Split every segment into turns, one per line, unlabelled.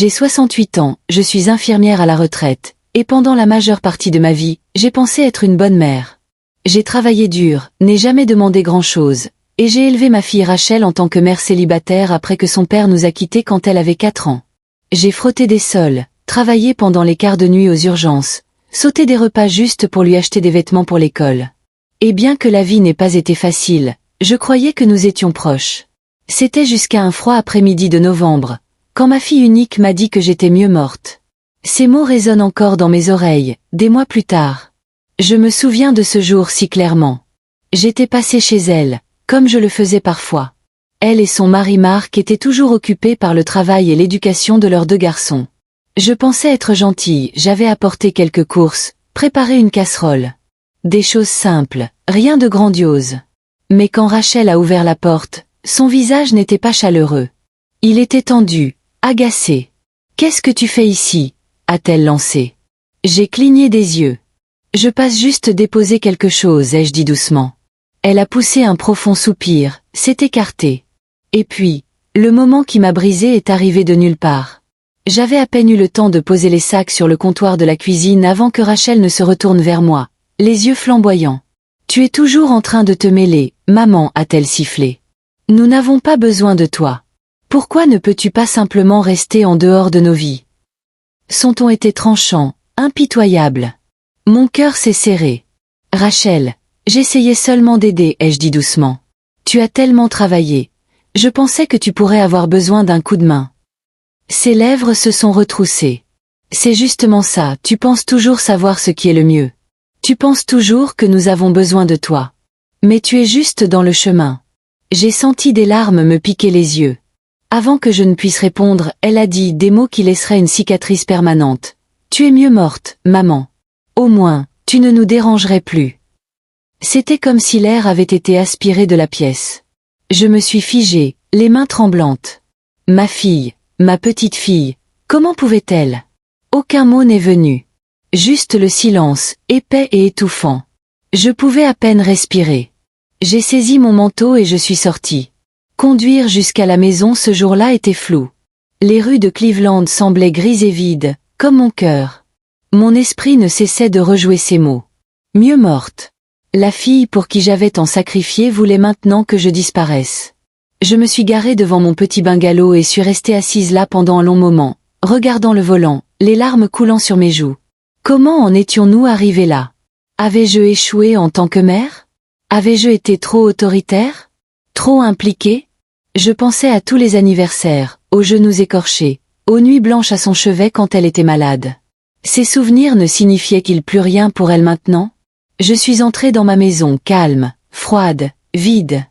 J'ai 68 ans, je suis infirmière à la retraite, et pendant la majeure partie de ma vie, j'ai pensé être une bonne mère. J'ai travaillé dur, n'ai jamais demandé grand-chose, et j'ai élevé ma fille Rachel en tant que mère célibataire après que son père nous a quittés quand elle avait 4 ans. J'ai frotté des sols, travaillé pendant les quarts de nuit aux urgences, sauté des repas juste pour lui acheter des vêtements pour l'école. Et bien que la vie n'ait pas été facile, je croyais que nous étions proches. C'était jusqu'à un froid après-midi de novembre, quand ma fille unique m'a dit que j'étais mieux morte. Ces mots résonnent encore dans mes oreilles, des mois plus tard. Je me souviens de ce jour si clairement. J'étais passée chez elle, comme je le faisais parfois. Elle et son mari Marc étaient toujours occupés par le travail et l'éducation de leurs 2 garçons. Je pensais être gentille, j'avais apporté quelques courses, préparé une casserole. Des choses simples, rien de grandiose. Mais quand Rachel a ouvert la porte, son visage n'était pas chaleureux. Il était tendu, agacé. « Qu'est-ce que tu fais ici ?» a-t-elle lancé. J'ai cligné des yeux. « Je passe juste déposer quelque chose » ai-je dit doucement. Elle a poussé un profond soupir, s'est écartée. Et puis, le moment qui m'a brisé est arrivé de nulle part. J'avais à peine eu le temps de poser les sacs sur le comptoir de la cuisine avant que Rachel ne se retourne vers moi, les yeux flamboyants. « Tu es toujours en train de te mêler, maman » a-t-elle sifflé. « Nous n'avons pas besoin de toi. Pourquoi ne peux-tu pas simplement rester en dehors de nos vies ?» Son ton était tranchant, impitoyable. Mon cœur s'est serré. « Rachel, j'essayais seulement d'aider » ai-je dit doucement. « Tu as tellement travaillé. Je pensais que tu pourrais avoir besoin d'un coup de main. » Ses lèvres se sont retroussées. « C'est justement ça, tu penses toujours savoir ce qui est le mieux. Tu penses toujours que nous avons besoin de toi. Mais tu es juste dans le chemin. » J'ai senti des larmes me piquer les yeux. Avant que je ne puisse répondre, elle a dit des mots qui laisseraient une cicatrice permanente. « Tu es mieux morte, maman. Au moins, tu ne nous dérangerais plus. » C'était comme si l'air avait été aspiré de la pièce. Je me suis figée, les mains tremblantes. Ma fille, ma petite fille, comment pouvait-elle? Aucun mot n'est venu. Juste le silence, épais et étouffant. Je pouvais à peine respirer. J'ai saisi mon manteau et je suis sortie. Conduire jusqu'à la maison ce jour-là était flou. Les rues de Cleveland semblaient grises et vides, comme mon cœur. Mon esprit ne cessait de rejouer ces mots. Mieux morte. La fille pour qui j'avais tant sacrifié voulait maintenant que je disparaisse. Je me suis garée devant mon petit bungalow et suis restée assise là pendant un long moment, regardant le volant, les larmes coulant sur mes joues. Comment en étions-nous arrivés là? Avais-je échoué en tant que mère? Avais-je été trop autoritaire? Trop impliquée? Je pensais à tous les anniversaires, aux genoux écorchés, aux nuits blanches à son chevet quand elle était malade. Ces souvenirs ne signifiaient-ils plus rien pour elle maintenant? Je suis entrée dans ma maison calme, froide, vide.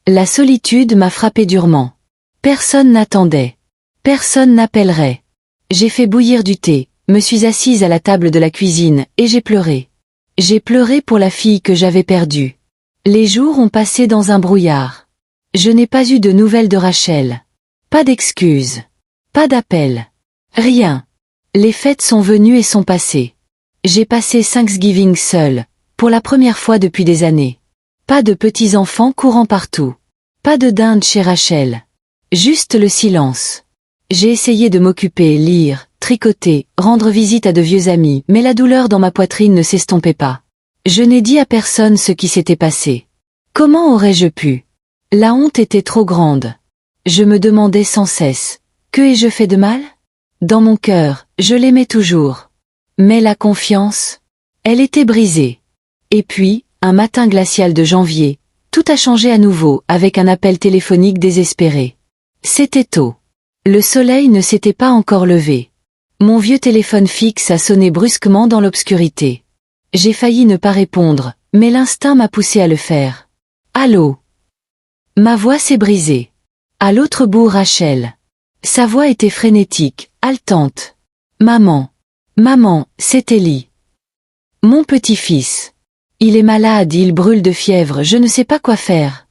La solitude m'a frappé durement. Personne n'attendait. Personne n'appellerait. J'ai fait bouillir du thé, me suis assise à la table de la cuisine, et j'ai pleuré. J'ai pleuré pour la fille que j'avais perdue. Les jours ont passé dans un brouillard. Je n'ai pas eu de nouvelles de Rachel. Pas d'excuses. Pas d'appel. Rien. Les fêtes sont venues et sont passées. J'ai passé Thanksgiving seule, pour la première fois depuis des années. Pas de petits-enfants courant partout. Pas de dinde chez Rachel. Juste le silence. J'ai essayé de m'occuper, lire, tricoter, rendre visite à de vieux amis, mais la douleur dans ma poitrine ne s'estompait pas. Je n'ai dit à personne ce qui s'était passé. Comment aurais-je pu? La honte était trop grande. Je me demandais sans cesse, que ai-je fait de mal? Dans mon cœur, je l'aimais toujours. Mais la confiance, elle était brisée. Et puis, un matin glacial de janvier, tout a changé à nouveau avec un appel téléphonique désespéré. C'était tôt. Le soleil ne s'était pas encore levé. Mon vieux téléphone fixe a sonné brusquement dans l'obscurité. J'ai failli ne pas répondre, mais l'instinct m'a poussé à le faire. Allô? Ma voix s'est brisée. À l'autre bout, Rachel. Sa voix était frénétique, haletante. Maman. Maman, c'est Ellie. Mon petit-fils. Il est malade, il brûle de fièvre, je ne sais pas quoi faire.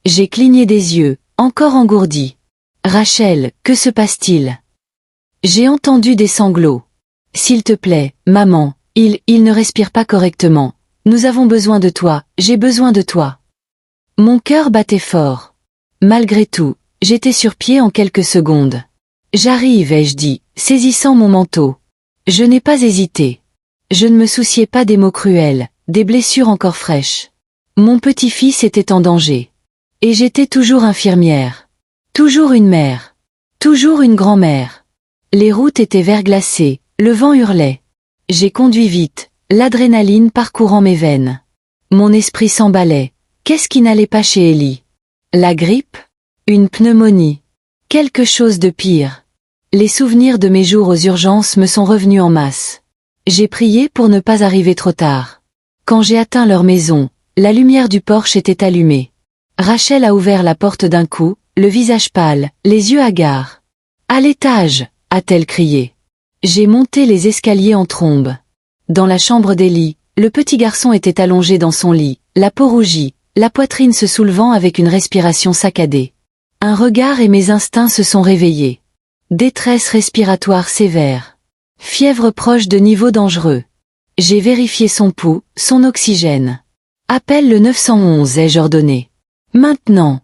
J'ai cligné des yeux, encore engourdi. Rachel, que se passe-t-il? J'ai entendu des sanglots. S'il te plaît, maman, il ne respire pas correctement. Nous avons besoin de toi, j'ai besoin de toi. Mon cœur battait fort. Malgré tout, j'étais sur pied en quelques secondes. J'arrive, ai-je dit, saisissant mon manteau. Je n'ai pas hésité. Je ne me souciais pas des mots cruels, des blessures encore fraîches. Mon petit-fils était en danger. Et j'étais toujours infirmière. Toujours une mère. Toujours une grand-mère. Les routes étaient verglacées, le vent hurlait. J'ai conduit vite, l'adrénaline parcourant mes veines. Mon esprit s'emballait. Qu'est-ce qui n'allait pas chez Ellie? La grippe? Une pneumonie? Quelque chose de pire. Les souvenirs de mes jours aux urgences me sont revenus en masse. J'ai prié pour ne pas arriver trop tard. Quand j'ai atteint leur maison, la lumière du porche était allumée. Rachel a ouvert la porte d'un coup, le visage pâle, les yeux hagards. « À l'étage !» a-t-elle crié. J'ai monté les escaliers en trombe. Dans la chambre d'Ellie, le petit garçon était allongé dans son lit, la peau rougie, la poitrine se soulevant avec une respiration saccadée. Un regard et mes instincts se sont réveillés. Détresse respiratoire sévère. Fièvre proche de niveau dangereux. J'ai vérifié son pouls, son oxygène. Appelle le 911, ai-je ordonné. Maintenant.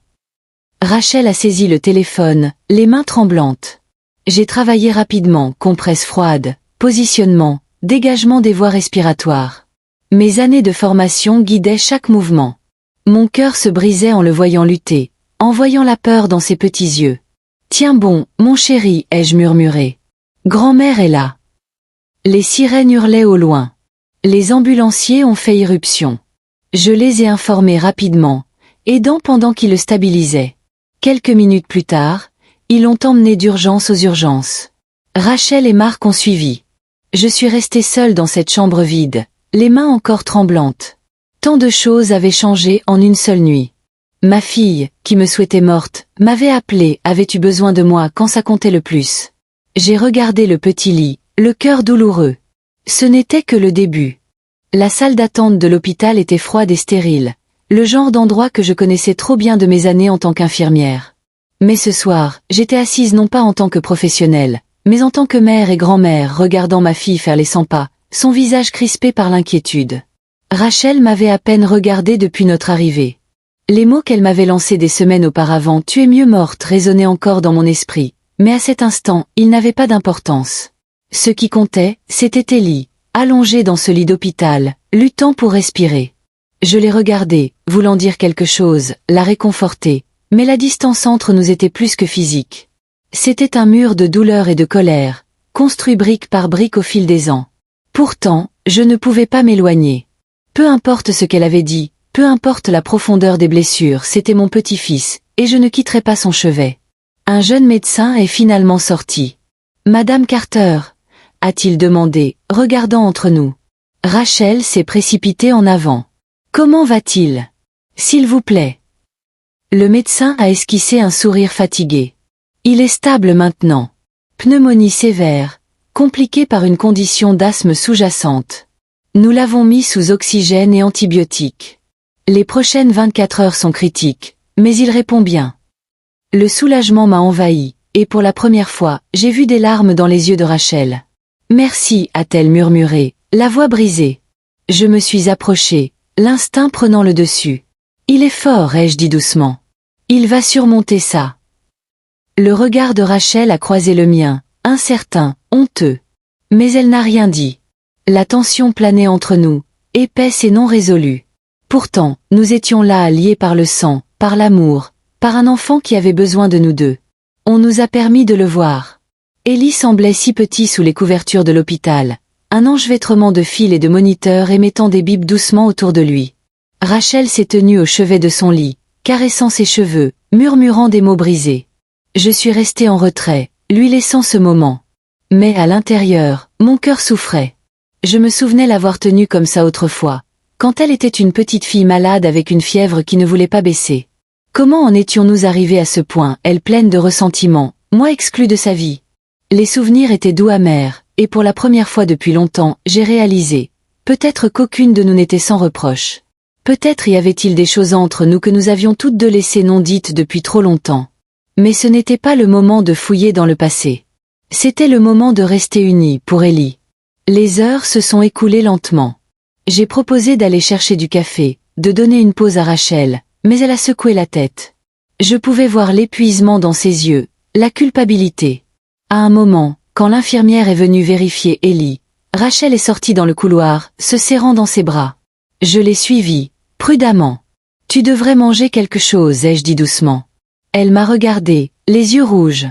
Rachel a saisi le téléphone, les mains tremblantes. J'ai travaillé rapidement, compresse froide, positionnement, dégagement des voies respiratoires. Mes années de formation guidaient chaque mouvement. Mon cœur se brisait en le voyant lutter, en voyant la peur dans ses petits yeux. « Tiens bon, mon chéri, ai-je murmuré. Grand-mère est là. » Les sirènes hurlaient au loin. Les ambulanciers ont fait irruption. Je les ai informés rapidement, aidant pendant qu'ils le stabilisaient. Quelques minutes plus tard, ils l'ont emmené d'urgence aux urgences. Rachel et Marc ont suivi. Je suis restée seule dans cette chambre vide, les mains encore tremblantes. Tant de choses avaient changé en une seule nuit. Ma fille, qui me souhaitait morte, m'avait appelé, avais-tu besoin de moi quand ça comptait le plus. J'ai regardé le petit lit, le cœur douloureux. Ce n'était que le début. La salle d'attente de l'hôpital était froide et stérile, le genre d'endroit que je connaissais trop bien de mes années en tant qu'infirmière. Mais ce soir, j'étais assise non pas en tant que professionnelle, mais en tant que mère et grand-mère regardant ma fille faire les 100 pas, son visage crispé par l'inquiétude. Rachel m'avait à peine regardé depuis notre arrivée. Les mots qu'elle m'avait lancés des semaines auparavant, tu es mieux morte, résonnaient encore dans mon esprit, mais à cet instant, ils n'avaient pas d'importance. Ce qui comptait, c'était Ellie, allongée dans ce lit d'hôpital, luttant pour respirer. Je l'ai regardée, voulant dire quelque chose, la réconforter, mais la distance entre nous était plus que physique. C'était un mur de douleur et de colère, construit brique par brique au fil des ans. Pourtant, je ne pouvais pas m'éloigner. Peu importe ce qu'elle avait dit, peu importe la profondeur des blessures, c'était mon petit-fils, et je ne quitterais pas son chevet. Un jeune médecin est finalement sorti. « Madame Carter ?» a-t-il demandé, regardant entre nous. Rachel s'est précipitée en avant. « Comment va-t-il ? S'il vous plaît. » Le médecin a esquissé un sourire fatigué. « Il est stable maintenant. Pneumonie sévère, compliquée par une condition d'asthme sous-jacente. Nous l'avons mis sous oxygène et antibiotiques. Les prochaines 24 heures sont critiques, mais il répond bien. » Le soulagement m'a envahi, et pour la première fois, j'ai vu des larmes dans les yeux de Rachel. « Merci » a-t-elle murmuré, la voix brisée. Je me suis approchée, l'instinct prenant le dessus. « Il est fort » ai-je dit doucement. « Il va surmonter ça. » Le regard de Rachel a croisé le mien, incertain, honteux. Mais elle n'a rien dit. La tension planait entre nous, épaisse et non résolue. Pourtant, nous étions là, liés par le sang, par l'amour, par un enfant qui avait besoin de nous deux. On nous a permis de le voir. Ellie semblait si petit sous les couvertures de l'hôpital, un enchevêtrement de fils et de moniteurs émettant des bips doucement autour de lui. Rachel s'est tenue au chevet de son lit, caressant ses cheveux, murmurant des mots brisés. Je suis restée en retrait, lui laissant ce moment. Mais à l'intérieur, mon cœur souffrait. Je me souvenais l'avoir tenue comme ça autrefois, quand elle était une petite fille malade avec une fièvre qui ne voulait pas baisser. Comment en étions-nous arrivés à ce point, elle pleine de ressentiment, moi exclue de sa vie? Les souvenirs étaient doux amers, et pour la première fois depuis longtemps, j'ai réalisé, peut-être qu'aucune de nous n'était sans reproche. Peut-être y avait-il des choses entre nous que nous avions toutes deux laissées non dites depuis trop longtemps. Mais ce n'était pas le moment de fouiller dans le passé. C'était le moment de rester unis pour Ellie. Les heures se sont écoulées lentement. J'ai proposé d'aller chercher du café, de donner une pause à Rachel, mais elle a secoué la tête. Je pouvais voir l'épuisement dans ses yeux, la culpabilité. À un moment, quand l'infirmière est venue vérifier Ellie, Rachel est sortie dans le couloir, se serrant dans ses bras. Je l'ai suivie, prudemment. Tu devrais manger quelque chose, ai-je dit doucement. Elle m'a regardé, les yeux rouges.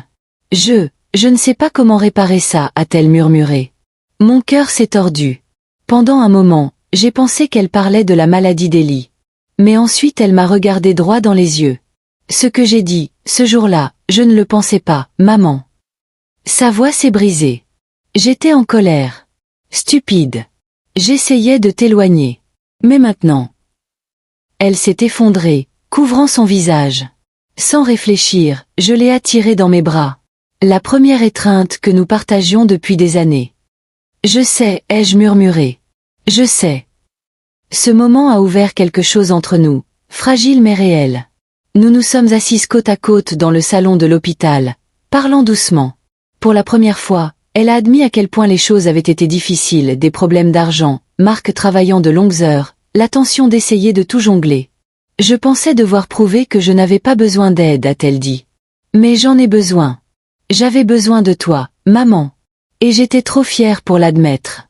Je ne sais pas comment réparer ça, a-t-elle murmuré. Mon cœur s'est tordu. Pendant un moment, j'ai pensé qu'elle parlait de la maladie d'Ellie. Mais ensuite elle m'a regardé droit dans les yeux. Ce que j'ai dit, ce jour-là, je ne le pensais pas, maman. Sa voix s'est brisée. J'étais en colère. Stupide. J'essayais de t'éloigner. Mais maintenant. Elle s'est effondrée, couvrant son visage. Sans réfléchir, je l'ai attirée dans mes bras. La première étreinte que nous partagions depuis des années. Je sais, ai-je murmuré. Je sais. Ce moment a ouvert quelque chose entre nous, fragile mais réel. Nous nous sommes assises côte à côte dans le salon de l'hôpital, parlant doucement. Pour la première fois, elle a admis à quel point les choses avaient été difficiles, des problèmes d'argent, Marc travaillant de longues heures, la tension d'essayer de tout jongler. Je pensais devoir prouver que je n'avais pas besoin d'aide, a-t-elle dit. Mais j'en ai besoin. J'avais besoin de toi, maman. Et j'étais trop fière pour l'admettre.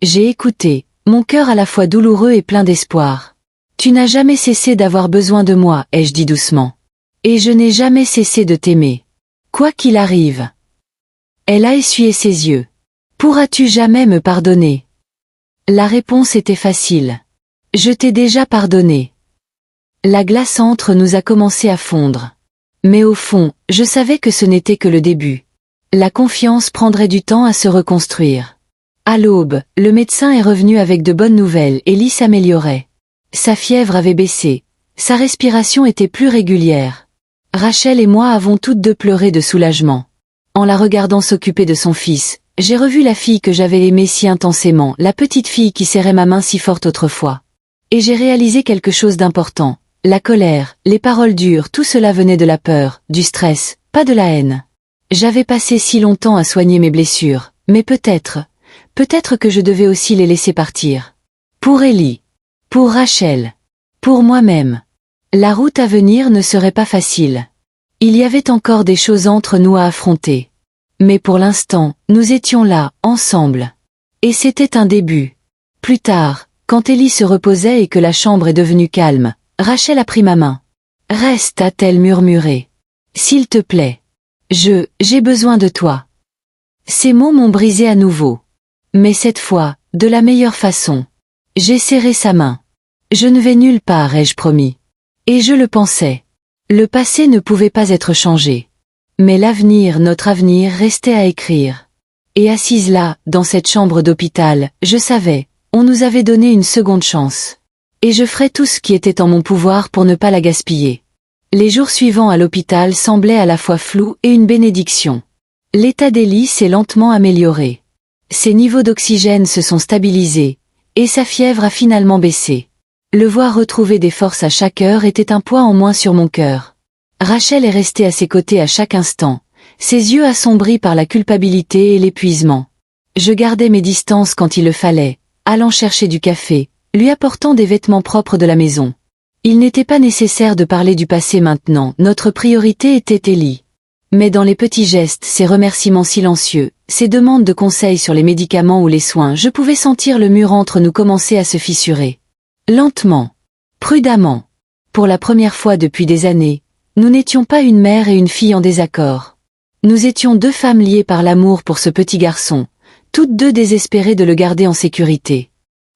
J'ai écouté, mon cœur à la fois douloureux et plein d'espoir. Tu n'as jamais cessé d'avoir besoin de moi, ai-je dit doucement. Et je n'ai jamais cessé de t'aimer. Quoi qu'il arrive. Elle a essuyé ses yeux. Pourras-tu jamais me pardonner? La réponse était facile. Je t'ai déjà pardonné. La glace entre nous a commencé à fondre. Mais au fond, je savais que ce n'était que le début. La confiance prendrait du temps à se reconstruire. À l'aube, le médecin est revenu avec de bonnes nouvelles. Ellie s'améliorait. Sa fièvre avait baissé. Sa respiration était plus régulière. Rachel et moi avons toutes deux pleuré de soulagement. En la regardant s'occuper de son fils, j'ai revu la fille que j'avais aimée si intensément, la petite fille qui serrait ma main si forte autrefois. Et j'ai réalisé quelque chose d'important. La colère, les paroles dures, tout cela venait de la peur, du stress, pas de la haine. J'avais passé si longtemps à soigner mes blessures, mais peut-être que je devais aussi les laisser partir. Pour Ellie. Pour Rachel. Pour moi-même. La route à venir ne serait pas facile. Il y avait encore des choses entre nous à affronter. Mais pour l'instant, nous étions là, ensemble. Et c'était un début. Plus tard, quand Ellie se reposait et que la chambre est devenue calme, Rachel a pris ma main. « Reste » a-t-elle murmuré. « S'il te plaît. J'ai besoin de toi. » Ces mots m'ont brisé à nouveau. Mais cette fois, de la meilleure façon. J'ai serré sa main. « Je ne vais nulle part, ai-je promis. » Et je le pensais. Le passé ne pouvait pas être changé. Mais l'avenir, notre avenir, restait à écrire. Et assise là, dans cette chambre d'hôpital, je savais, on nous avait donné une seconde chance. Et je ferais tout ce qui était en mon pouvoir pour ne pas la gaspiller. Les jours suivants à l'hôpital semblaient à la fois flous et une bénédiction. L'état d'Ellie s'est lentement amélioré. Ses niveaux d'oxygène se sont stabilisés, et sa fièvre a finalement baissé. Le voir retrouver des forces à chaque heure était un poids en moins sur mon cœur. Rachel est restée à ses côtés à chaque instant, ses yeux assombris par la culpabilité et l'épuisement. Je gardais mes distances quand il le fallait, allant chercher du café, lui apportant des vêtements propres de la maison. Il n'était pas nécessaire de parler du passé maintenant, notre priorité était Ellie. Mais dans les petits gestes, ces remerciements silencieux, ces demandes de conseils sur les médicaments ou les soins, je pouvais sentir le mur entre nous commencer à se fissurer. Lentement. Prudemment. Pour la première fois depuis des années, nous n'étions pas une mère et une fille en désaccord. Nous étions deux femmes liées par l'amour pour ce petit garçon, toutes deux désespérées de le garder en sécurité.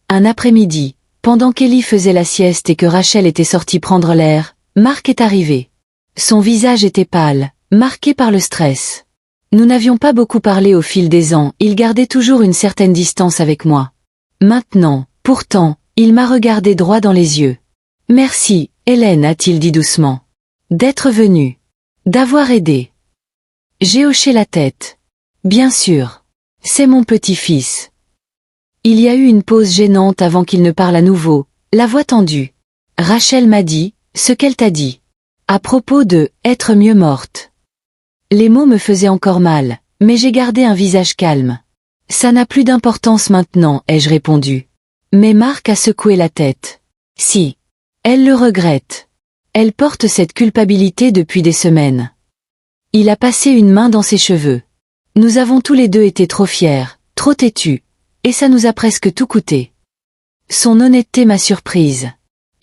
Un après-midi, pendant qu'Ellie faisait la sieste et que Rachel était sortie prendre l'air, Marc est arrivé. Son visage était pâle, marqué par le stress. Nous n'avions pas beaucoup parlé au fil des ans, il gardait toujours une certaine distance avec moi. Maintenant, pourtant, il m'a regardé droit dans les yeux. « Merci, Hélène » a-t-il dit doucement. « D'être venue. D'avoir aidé. » J'ai hoché la tête. « Bien sûr. C'est mon petit-fils. » Il y a eu une pause gênante avant qu'il ne parle à nouveau, la voix tendue. Rachel m'a dit, ce qu'elle t'a dit. À propos de « être mieux morte ». Les mots me faisaient encore mal, mais j'ai gardé un visage calme. Ça n'a plus d'importance maintenant, ai-je répondu. Mais Marc a secoué la tête. Si. Elle le regrette. Elle porte cette culpabilité depuis des semaines. Il a passé une main dans ses cheveux. Nous avons tous les deux été trop fiers, trop têtus, et ça nous a presque tout coûté. Son honnêteté m'a surprise.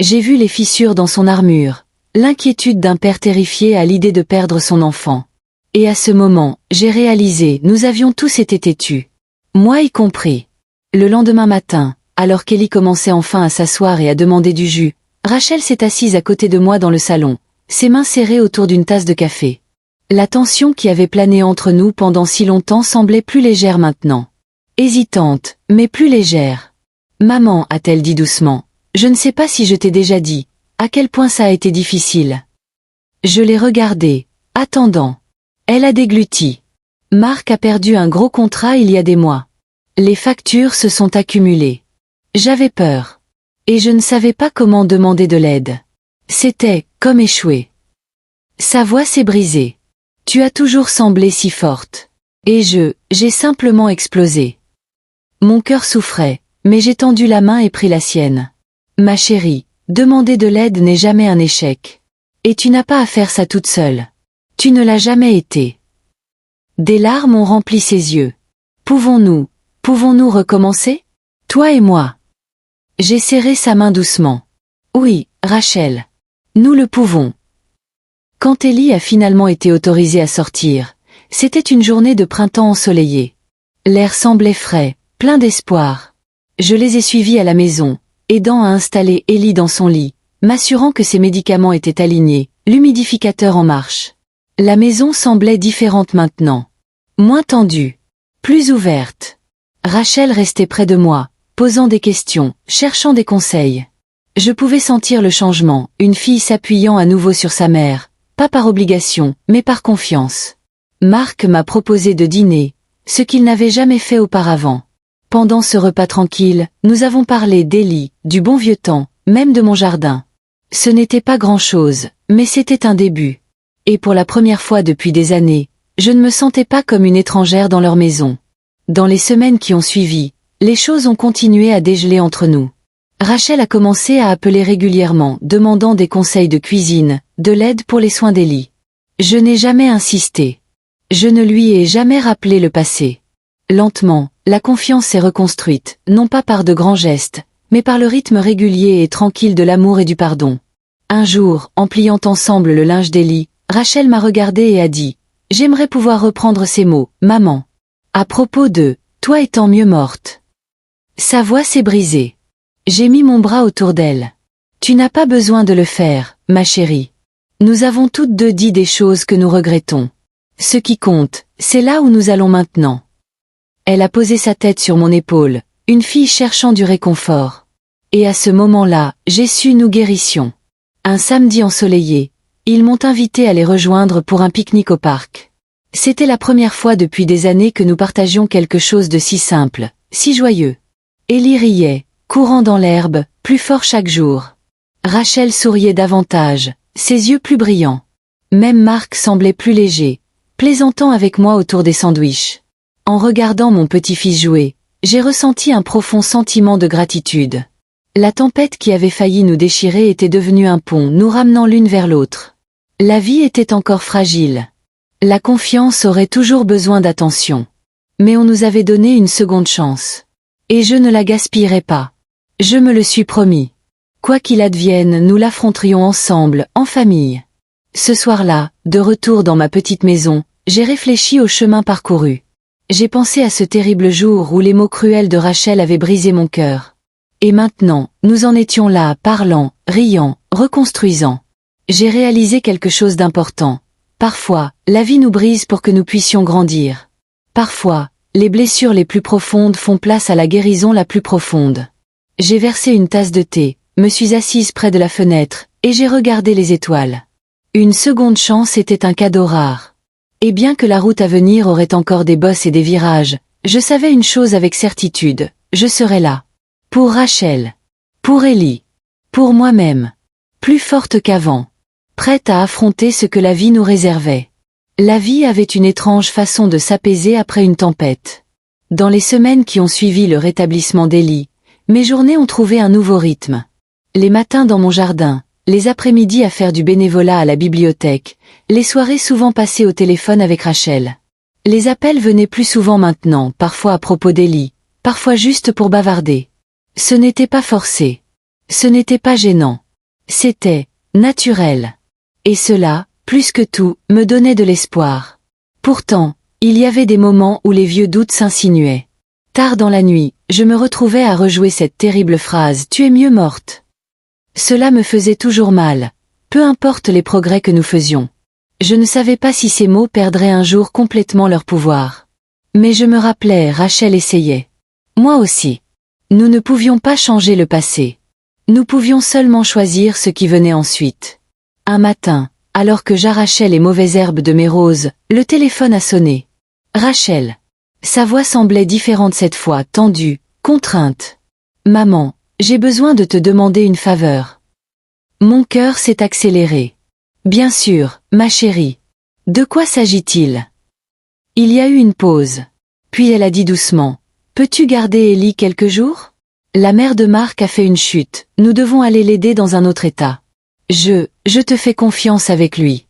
J'ai vu les fissures dans son armure, l'inquiétude d'un père terrifié à l'idée de perdre son enfant. Et à ce moment, j'ai réalisé, nous avions tous été têtus. Moi y compris. Le lendemain matin, alors qu'Ellie commençait enfin à s'asseoir et à demander du jus, Rachel s'est assise à côté de moi dans le salon, ses mains serrées autour d'une tasse de café. La tension qui avait plané entre nous pendant si longtemps semblait plus légère maintenant. Hésitante, mais plus légère. « Maman, a-t-elle dit doucement, je ne sais pas si je t'ai déjà dit, à quel point ça a été difficile. » Je l'ai regardée, attendant. Elle a dégluti. Marc a perdu un gros contrat il y a des mois. Les factures se sont accumulées. J'avais peur. Et je ne savais pas comment demander de l'aide. C'était comme échouer. Sa voix s'est brisée. Tu as toujours semblé si forte. Et j'ai simplement explosé. Mon cœur souffrait, mais j'ai tendu la main et pris la sienne. Ma chérie, demander de l'aide n'est jamais un échec. Et tu n'as pas à faire ça toute seule. Tu ne l'as jamais été. Des larmes ont rempli ses yeux. Pouvons-nous recommencer? Toi et moi. J'ai serré sa main doucement. Oui, Rachel. Nous le pouvons. Quand Ellie a finalement été autorisée à sortir, c'était une journée de printemps ensoleillée. L'air semblait frais, plein d'espoir. Je les ai suivis à la maison, aidant à installer Ellie dans son lit, m'assurant que ses médicaments étaient alignés, l'humidificateur en marche. La maison semblait différente maintenant. Moins tendue. Plus ouverte. Rachel restait près de moi, posant des questions, cherchant des conseils. Je pouvais sentir le changement, une fille s'appuyant à nouveau sur sa mère, pas par obligation, mais par confiance. Marc m'a proposé de dîner, ce qu'il n'avait jamais fait auparavant. Pendant ce repas tranquille, nous avons parlé d'Ellie, du bon vieux temps, même de mon jardin. Ce n'était pas grand-chose, mais c'était un début. Et pour la première fois depuis des années, je ne me sentais pas comme une étrangère dans leur maison. Dans les semaines qui ont suivi, les choses ont continué à dégeler entre nous. Rachel a commencé à appeler régulièrement, demandant des conseils de cuisine, de l'aide pour les soins d'Ellie. Je n'ai jamais insisté. Je ne lui ai jamais rappelé le passé. Lentement, la confiance s'est reconstruite, non pas par de grands gestes, mais par le rythme régulier et tranquille de l'amour et du pardon. Un jour, en pliant ensemble le linge d'Ellie, Rachel m'a regardée et a dit « J'aimerais pouvoir reprendre ces mots, maman. À propos de « toi étant mieux morte ». Sa voix s'est brisée. J'ai mis mon bras autour d'elle. « Tu n'as pas besoin de le faire, ma chérie. Nous avons toutes deux dit des choses que nous regrettons. Ce qui compte, c'est là où nous allons maintenant. » Elle a posé sa tête sur mon épaule, une fille cherchant du réconfort. Et à ce moment-là, j'ai su nous guérissions. Un samedi ensoleillé, ils m'ont invité à les rejoindre pour un pique-nique au parc. C'était la première fois depuis des années que nous partagions quelque chose de si simple, si joyeux. Ellie riait, courant dans l'herbe, plus fort chaque jour. Rachel souriait davantage, ses yeux plus brillants. Même Marc semblait plus léger, plaisantant avec moi autour des sandwichs. En regardant mon petit-fils jouer, j'ai ressenti un profond sentiment de gratitude. La tempête qui avait failli nous déchirer était devenue un pont, nous ramenant l'une vers l'autre. La vie était encore fragile. La confiance aurait toujours besoin d'attention. Mais on nous avait donné une seconde chance. Et je ne la gaspillerai pas. Je me le suis promis. Quoi qu'il advienne, nous l'affronterions ensemble, en famille. Ce soir-là, de retour dans ma petite maison, j'ai réfléchi au chemin parcouru. J'ai pensé à ce terrible jour où les mots cruels de Rachel avaient brisé mon cœur. Et maintenant, nous en étions là, parlant, riant, reconstruisant. J'ai réalisé quelque chose d'important. Parfois, la vie nous brise pour que nous puissions grandir. Parfois, les blessures les plus profondes font place à la guérison la plus profonde. J'ai versé une tasse de thé, me suis assise près de la fenêtre, et j'ai regardé les étoiles. Une seconde chance était un cadeau rare. Et bien que la route à venir aurait encore des bosses et des virages, je savais une chose avec certitude, je serais là. Pour Rachel. Pour Ellie. Pour moi-même. Plus forte qu'avant. Prête à affronter ce que la vie nous réservait. La vie avait une étrange façon de s'apaiser après une tempête. Dans les semaines qui ont suivi le rétablissement d'Ellie, mes journées ont trouvé un nouveau rythme. Les matins dans mon jardin, les après-midi à faire du bénévolat à la bibliothèque, les soirées souvent passées au téléphone avec Rachel. Les appels venaient plus souvent maintenant, parfois à propos d'Ellie, parfois juste pour bavarder. Ce n'était pas forcé. Ce n'était pas gênant. C'était naturel. Et cela, plus que tout, me donnait de l'espoir. Pourtant, il y avait des moments où les vieux doutes s'insinuaient. Tard dans la nuit, je me retrouvais à rejouer cette terrible phrase « Tu es mieux morte ». Cela me faisait toujours mal, peu importe les progrès que nous faisions. Je ne savais pas si ces mots perdraient un jour complètement leur pouvoir. Mais je me rappelais, Rachel essayait. Moi aussi. Nous ne pouvions pas changer le passé. Nous pouvions seulement choisir ce qui venait ensuite. Un matin, alors que j'arrachais les mauvaises herbes de mes roses, le téléphone a sonné. Rachel. Sa voix semblait différente cette fois, tendue, contrainte. Maman, j'ai besoin de te demander une faveur. Mon cœur s'est accéléré. Bien sûr, ma chérie. De quoi s'agit-il? Il y a eu une pause. Puis elle a dit doucement. Peux-tu garder Ellie quelques jours? La mère de Marc a fait une chute, nous devons aller l'aider dans un autre état. Je te fais confiance avec lui.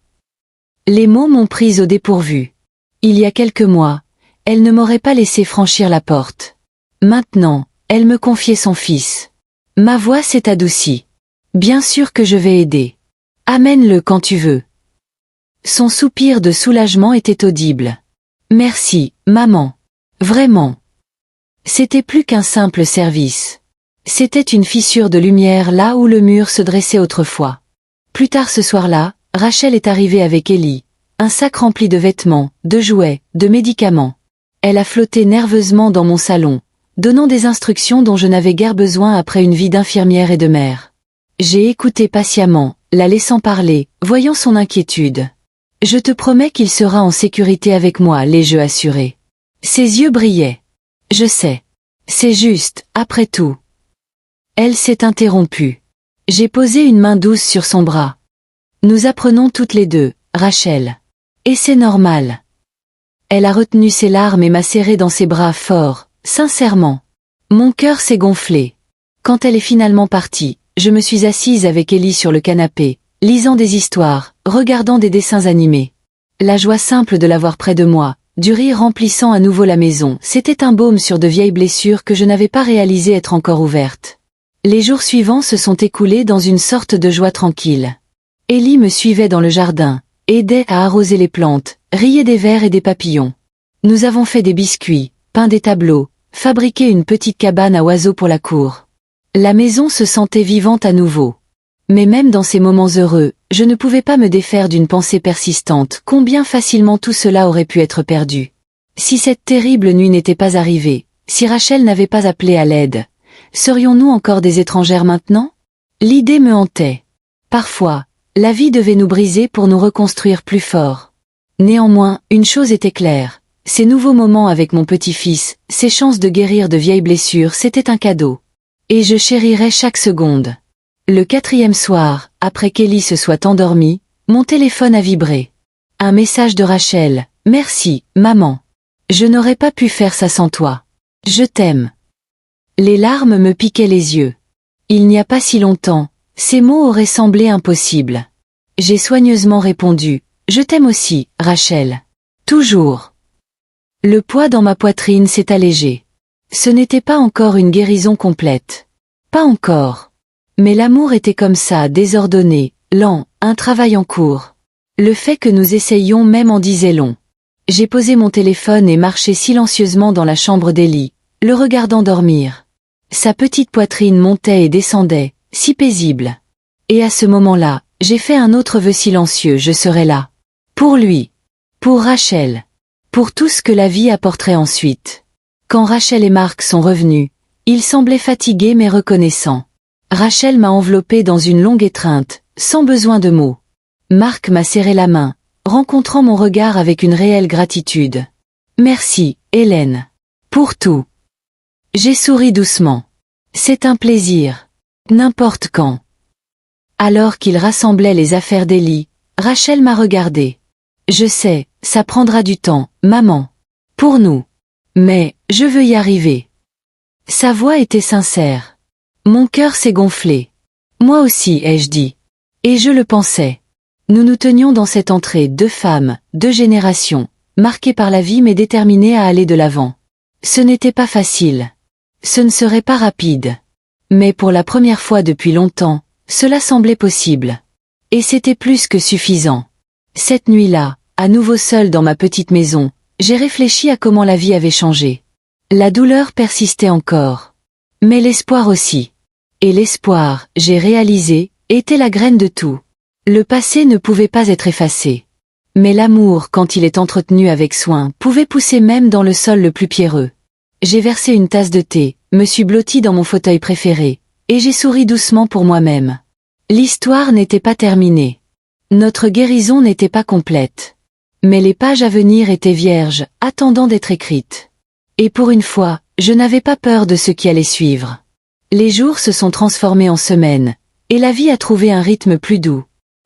Les mots m'ont prise au dépourvu. Il y a quelques mois, elle ne m'aurait pas laissé franchir la porte. Maintenant, elle me confiait son fils. Ma voix s'est adoucie. Bien sûr que je vais aider. Amène-le quand tu veux. Son soupir de soulagement était audible. Merci, maman. Vraiment. C'était plus qu'un simple service. C'était une fissure de lumière là où le mur se dressait autrefois. Plus tard ce soir-là, Rachel est arrivée avec Ellie, un sac rempli de vêtements, de jouets, de médicaments. Elle a flotté nerveusement dans mon salon, donnant des instructions dont je n'avais guère besoin après une vie d'infirmière et de mère. J'ai écouté patiemment, la laissant parler, voyant son inquiétude. Je te promets qu'il sera en sécurité avec moi, l'ai-je assuré. Ses yeux brillaient. Je sais. C'est juste, après tout. Elle s'est interrompue. J'ai posé une main douce sur son bras. Nous apprenons toutes les deux, Rachel. Et c'est normal. Elle a retenu ses larmes et m'a serré dans ses bras fort, sincèrement. Mon cœur s'est gonflé. Quand elle est finalement partie, je me suis assise avec Ellie sur le canapé, lisant des histoires, regardant des dessins animés. La joie simple de l'avoir près de moi, du rire remplissant à nouveau la maison, c'était un baume sur de vieilles blessures que je n'avais pas réalisé être encore ouvertes. Les jours suivants se sont écoulés dans une sorte de joie tranquille. Ellie me suivait dans le jardin, aidait à arroser les plantes, riait des vers et des papillons. Nous avons fait des biscuits, peint des tableaux, fabriqué une petite cabane à oiseaux pour la cour. La maison se sentait vivante à nouveau. Mais même dans ces moments heureux, je ne pouvais pas me défaire d'une pensée persistante, combien facilement tout cela aurait pu être perdu. Si cette terrible nuit n'était pas arrivée, si Rachel n'avait pas appelé à l'aide, serions-nous encore des étrangères maintenant? L'idée me hantait. Parfois, la vie devait nous briser pour nous reconstruire plus forts. Néanmoins, une chose était claire, ces nouveaux moments avec mon petit-fils, ces chances de guérir de vieilles blessures, c'était un cadeau. Et je chérirais chaque seconde. Le 4e soir, après qu'Ellie se soit endormie, mon téléphone a vibré. Un message de Rachel. « Merci, maman. Je n'aurais pas pu faire ça sans toi. Je t'aime. » Les larmes me piquaient les yeux. Il n'y a pas si longtemps, ces mots auraient semblé impossibles. J'ai soigneusement répondu. « Je t'aime aussi, Rachel. Toujours. » Le poids dans ma poitrine s'est allégé. Ce n'était pas encore une guérison complète. Pas encore. Mais l'amour était comme ça, désordonné, lent, un travail en cours. Le fait que nous essayions même en disait long. J'ai posé mon téléphone et marché silencieusement dans la chambre d'Ellie, le regardant dormir. Sa petite poitrine montait et descendait, si paisible. Et à ce moment-là, j'ai fait un autre vœu silencieux, je serai là. Pour lui. Pour Rachel. Pour tout ce que la vie apporterait ensuite. Quand Rachel et Marc sont revenus, ils semblaient fatigués mais reconnaissants. Rachel m'a enveloppé dans une longue étreinte, sans besoin de mots. Marc m'a serré la main, rencontrant mon regard avec une réelle gratitude. Merci, Hélène. Pour tout. J'ai souri doucement. C'est un plaisir. N'importe quand. Alors qu'il rassemblait les affaires d'Ellie, Rachel m'a regardé. Je sais, ça prendra du temps, maman. Pour nous. Mais, je veux y arriver. Sa voix était sincère. Mon cœur s'est gonflé. Moi aussi, ai-je dit. Et je le pensais. Nous nous tenions dans cette entrée, 2 femmes, 2 générations, marquée par la vie mais déterminée à aller de l'avant. Ce n'était pas facile. Ce ne serait pas rapide. Mais pour la première fois depuis longtemps, cela semblait possible. Et c'était plus que suffisant. Cette nuit-là, à nouveau seule dans ma petite maison, j'ai réfléchi à comment la vie avait changé. La douleur persistait encore. Mais l'espoir aussi. Et l'espoir, j'ai réalisé, était la graine de tout. Le passé ne pouvait pas être effacé. Mais l'amour, quand il est entretenu avec soin, pouvait pousser même dans le sol le plus pierreux. J'ai versé une tasse de thé, me suis blottie dans mon fauteuil préféré, et j'ai souri doucement pour moi-même. L'histoire n'était pas terminée. Notre guérison n'était pas complète. Mais les pages à venir étaient vierges, attendant d'être écrites. Et pour une fois, je n'avais pas peur de ce qui allait suivre. Les jours se sont transformés en semaines, et la vie a trouvé un rythme plus doux.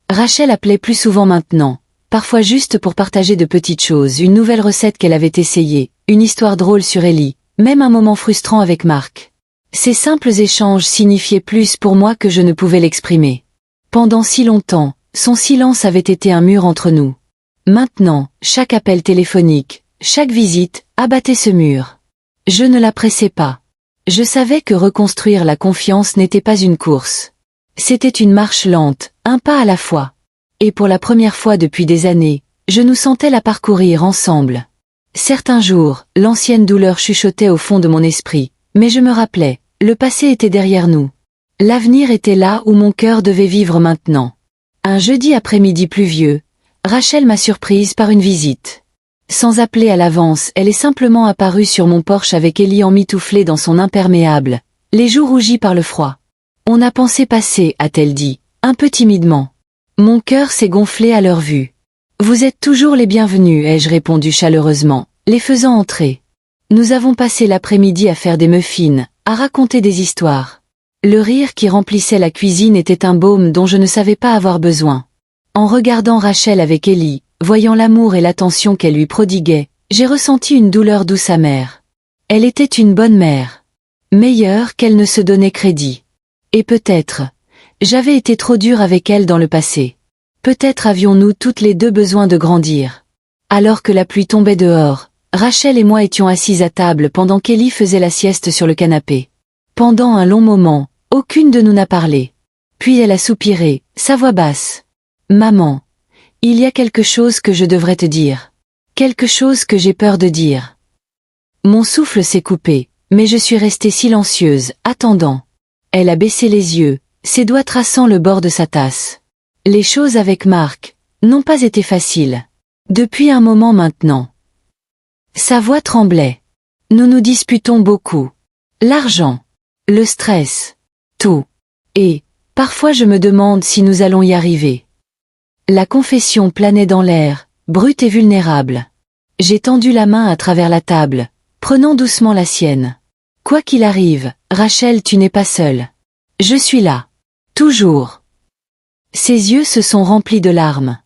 Rachel appelait plus souvent maintenant, parfois juste pour partager de petites choses, une nouvelle recette qu'elle avait essayée, une histoire drôle sur Ellie, même un moment frustrant avec Marc. Ces simples échanges signifiaient plus pour moi que je ne pouvais l'exprimer. Pendant si longtemps, son silence avait été un mur entre nous. Maintenant, chaque appel téléphonique, chaque visite, abattait ce mur. Je ne la pressais pas. Je savais que reconstruire la confiance n'était pas une course. C'était une marche lente, un pas à la fois. Et pour la première fois depuis des années, je nous sentais la parcourir ensemble. Certains jours, l'ancienne douleur chuchotait au fond de mon esprit, mais je me rappelais, le passé était derrière nous. L'avenir était là où mon cœur devait vivre maintenant. Un jeudi après-midi pluvieux, Rachel m'a surprise par une visite. Sans appeler à l'avance, elle est simplement apparue sur mon porche avec Ellie emmitouflée dans son imperméable, les joues rougies par le froid. « On a pensé passer », a-t-elle dit, un peu timidement. Mon cœur s'est gonflé à leur vue. « Vous êtes toujours les bienvenus », ai-je répondu chaleureusement, les faisant entrer. Nous avons passé l'après-midi à faire des muffins, à raconter des histoires. Le rire qui remplissait la cuisine était un baume dont je ne savais pas avoir besoin. En regardant Rachel avec Ellie, voyant l'amour et l'attention qu'elle lui prodiguait, j'ai ressenti une douleur douce amère. Elle était une bonne mère. Meilleure qu'elle ne se donnait crédit. Et peut-être, j'avais été trop dure avec elle dans le passé. Peut-être avions-nous toutes les deux besoin de grandir. Alors que la pluie tombait dehors, Rachel et moi étions assises à table pendant qu'Ellie faisait la sieste sur le canapé. Pendant un long moment, aucune de nous n'a parlé. Puis elle a soupiré, sa voix basse. « Maman, il y a quelque chose que je devrais te dire. Quelque chose que j'ai peur de dire. » Mon souffle s'est coupé, mais je suis restée silencieuse, attendant. Elle a baissé les yeux, ses doigts traçant le bord de sa tasse. Les choses avec Marc n'ont pas été faciles. Depuis un moment maintenant. Sa voix tremblait. Nous nous disputons beaucoup. L'argent, le stress, tout. Et, parfois je me demande si nous allons y arriver. La confession planait dans l'air, brute et vulnérable. J'ai tendu la main à travers la table, prenant doucement la sienne. Quoi qu'il arrive, Rachel, tu n'es pas seule. Je suis là. Toujours. Ses yeux se sont remplis de larmes.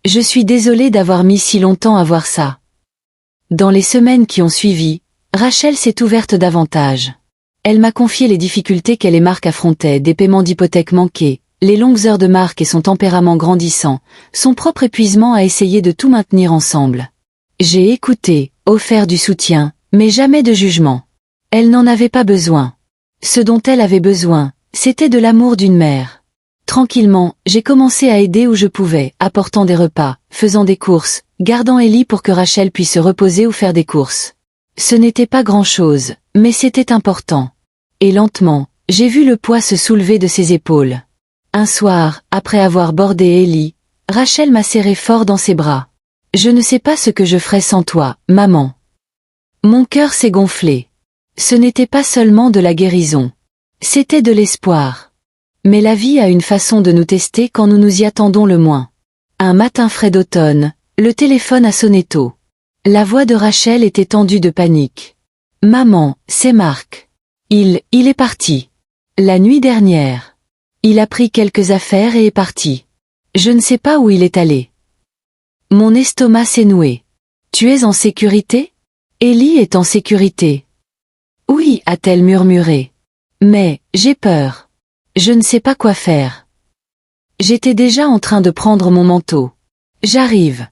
Je suis désolée d'avoir mis si longtemps à voir ça. Dans les semaines qui ont suivi, Rachel s'est ouverte davantage. Elle m'a confié les difficultés qu'elle et Marc affrontaient, des paiements d'hypothèque manqués, les longues heures de Marc et son tempérament grandissant, son propre épuisement à essayer de tout maintenir ensemble. J'ai écouté, offert du soutien, mais jamais de jugement. Elle n'en avait pas besoin. Ce dont elle avait besoin, c'était de l'amour d'une mère. Tranquillement, j'ai commencé à aider où je pouvais, apportant des repas, faisant des courses, gardant Ellie pour que Rachel puisse se reposer ou faire des courses. Ce n'était pas grand-chose, mais c'était important. Et lentement, j'ai vu le poids se soulever de ses épaules. Un soir, après avoir bordé Ellie, Rachel m'a serré fort dans ses bras. « Je ne sais pas ce que je ferais sans toi, maman. » Mon cœur s'est gonflé. Ce n'était pas seulement de la guérison. C'était de l'espoir. Mais la vie a une façon de nous tester quand nous nous y attendons le moins. Un matin frais d'automne, le téléphone a sonné tôt. La voix de Rachel était tendue de panique. « Maman, c'est Marc. Il est parti. La nuit dernière. Il a pris quelques affaires et est parti. Je ne sais pas où il est allé. » Mon estomac s'est noué. « Tu es en sécurité ? Ellie est en sécurité. »« Oui, a-t-elle murmuré. Mais, j'ai peur. Je ne sais pas quoi faire. » J'étais déjà en train de prendre mon manteau. « J'arrive. »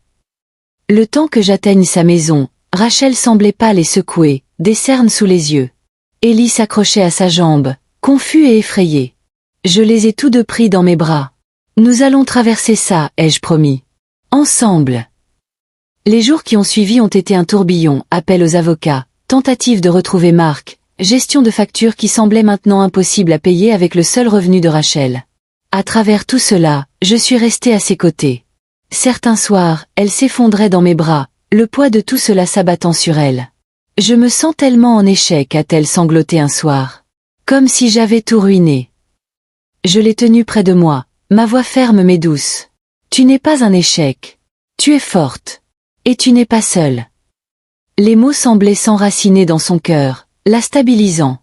Le temps que j'atteigne sa maison, Rachel semblait pâle et secouée, des cernes sous les yeux. Ellie s'accrochait à sa jambe, confus et effrayé. Je les ai tous deux pris dans mes bras. Nous allons traverser ça, ai-je promis. Ensemble. Les jours qui ont suivi ont été un tourbillon, appel aux avocats, tentative de retrouver Mark, gestion de factures qui semblait maintenant impossible à payer avec le seul revenu de Rachel. À travers tout cela, je suis restée à ses côtés. Certains soirs, elle s'effondrait dans mes bras, le poids de tout cela s'abattant sur elle. Je me sens tellement en échec, a-t-elle sangloté un soir. Comme si j'avais tout ruiné. Je l'ai tenue près de moi, ma voix ferme mais douce. Tu n'es pas un échec. Tu es forte. Et tu n'es pas seule. Les mots semblaient s'enraciner dans son cœur, la stabilisant.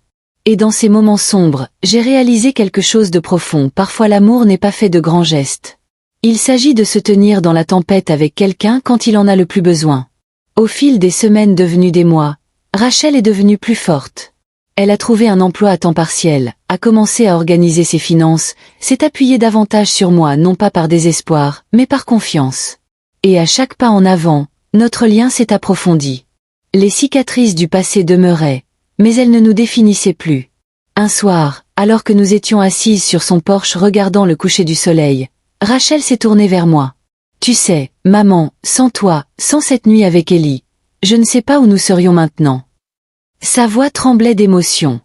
Et dans ces moments sombres, j'ai réalisé quelque chose de profond. Parfois l'amour n'est pas fait de grands gestes. Il s'agit de se tenir dans la tempête avec quelqu'un quand il en a le plus besoin. Au fil des semaines devenues des mois, Rachel est devenue plus forte. Elle a trouvé un emploi à temps partiel, a commencé à organiser ses finances, s'est appuyée davantage sur moi non pas par désespoir, mais par confiance. Et à chaque pas en avant, notre lien s'est approfondi. Les cicatrices du passé demeuraient, mais elles ne nous définissaient plus. Un soir, alors que nous étions assises sur son porche regardant le coucher du soleil, Rachel s'est tournée vers moi. Tu sais, maman, sans toi, sans cette nuit avec Ellie, je ne sais pas où nous serions maintenant. Sa voix tremblait d'émotion.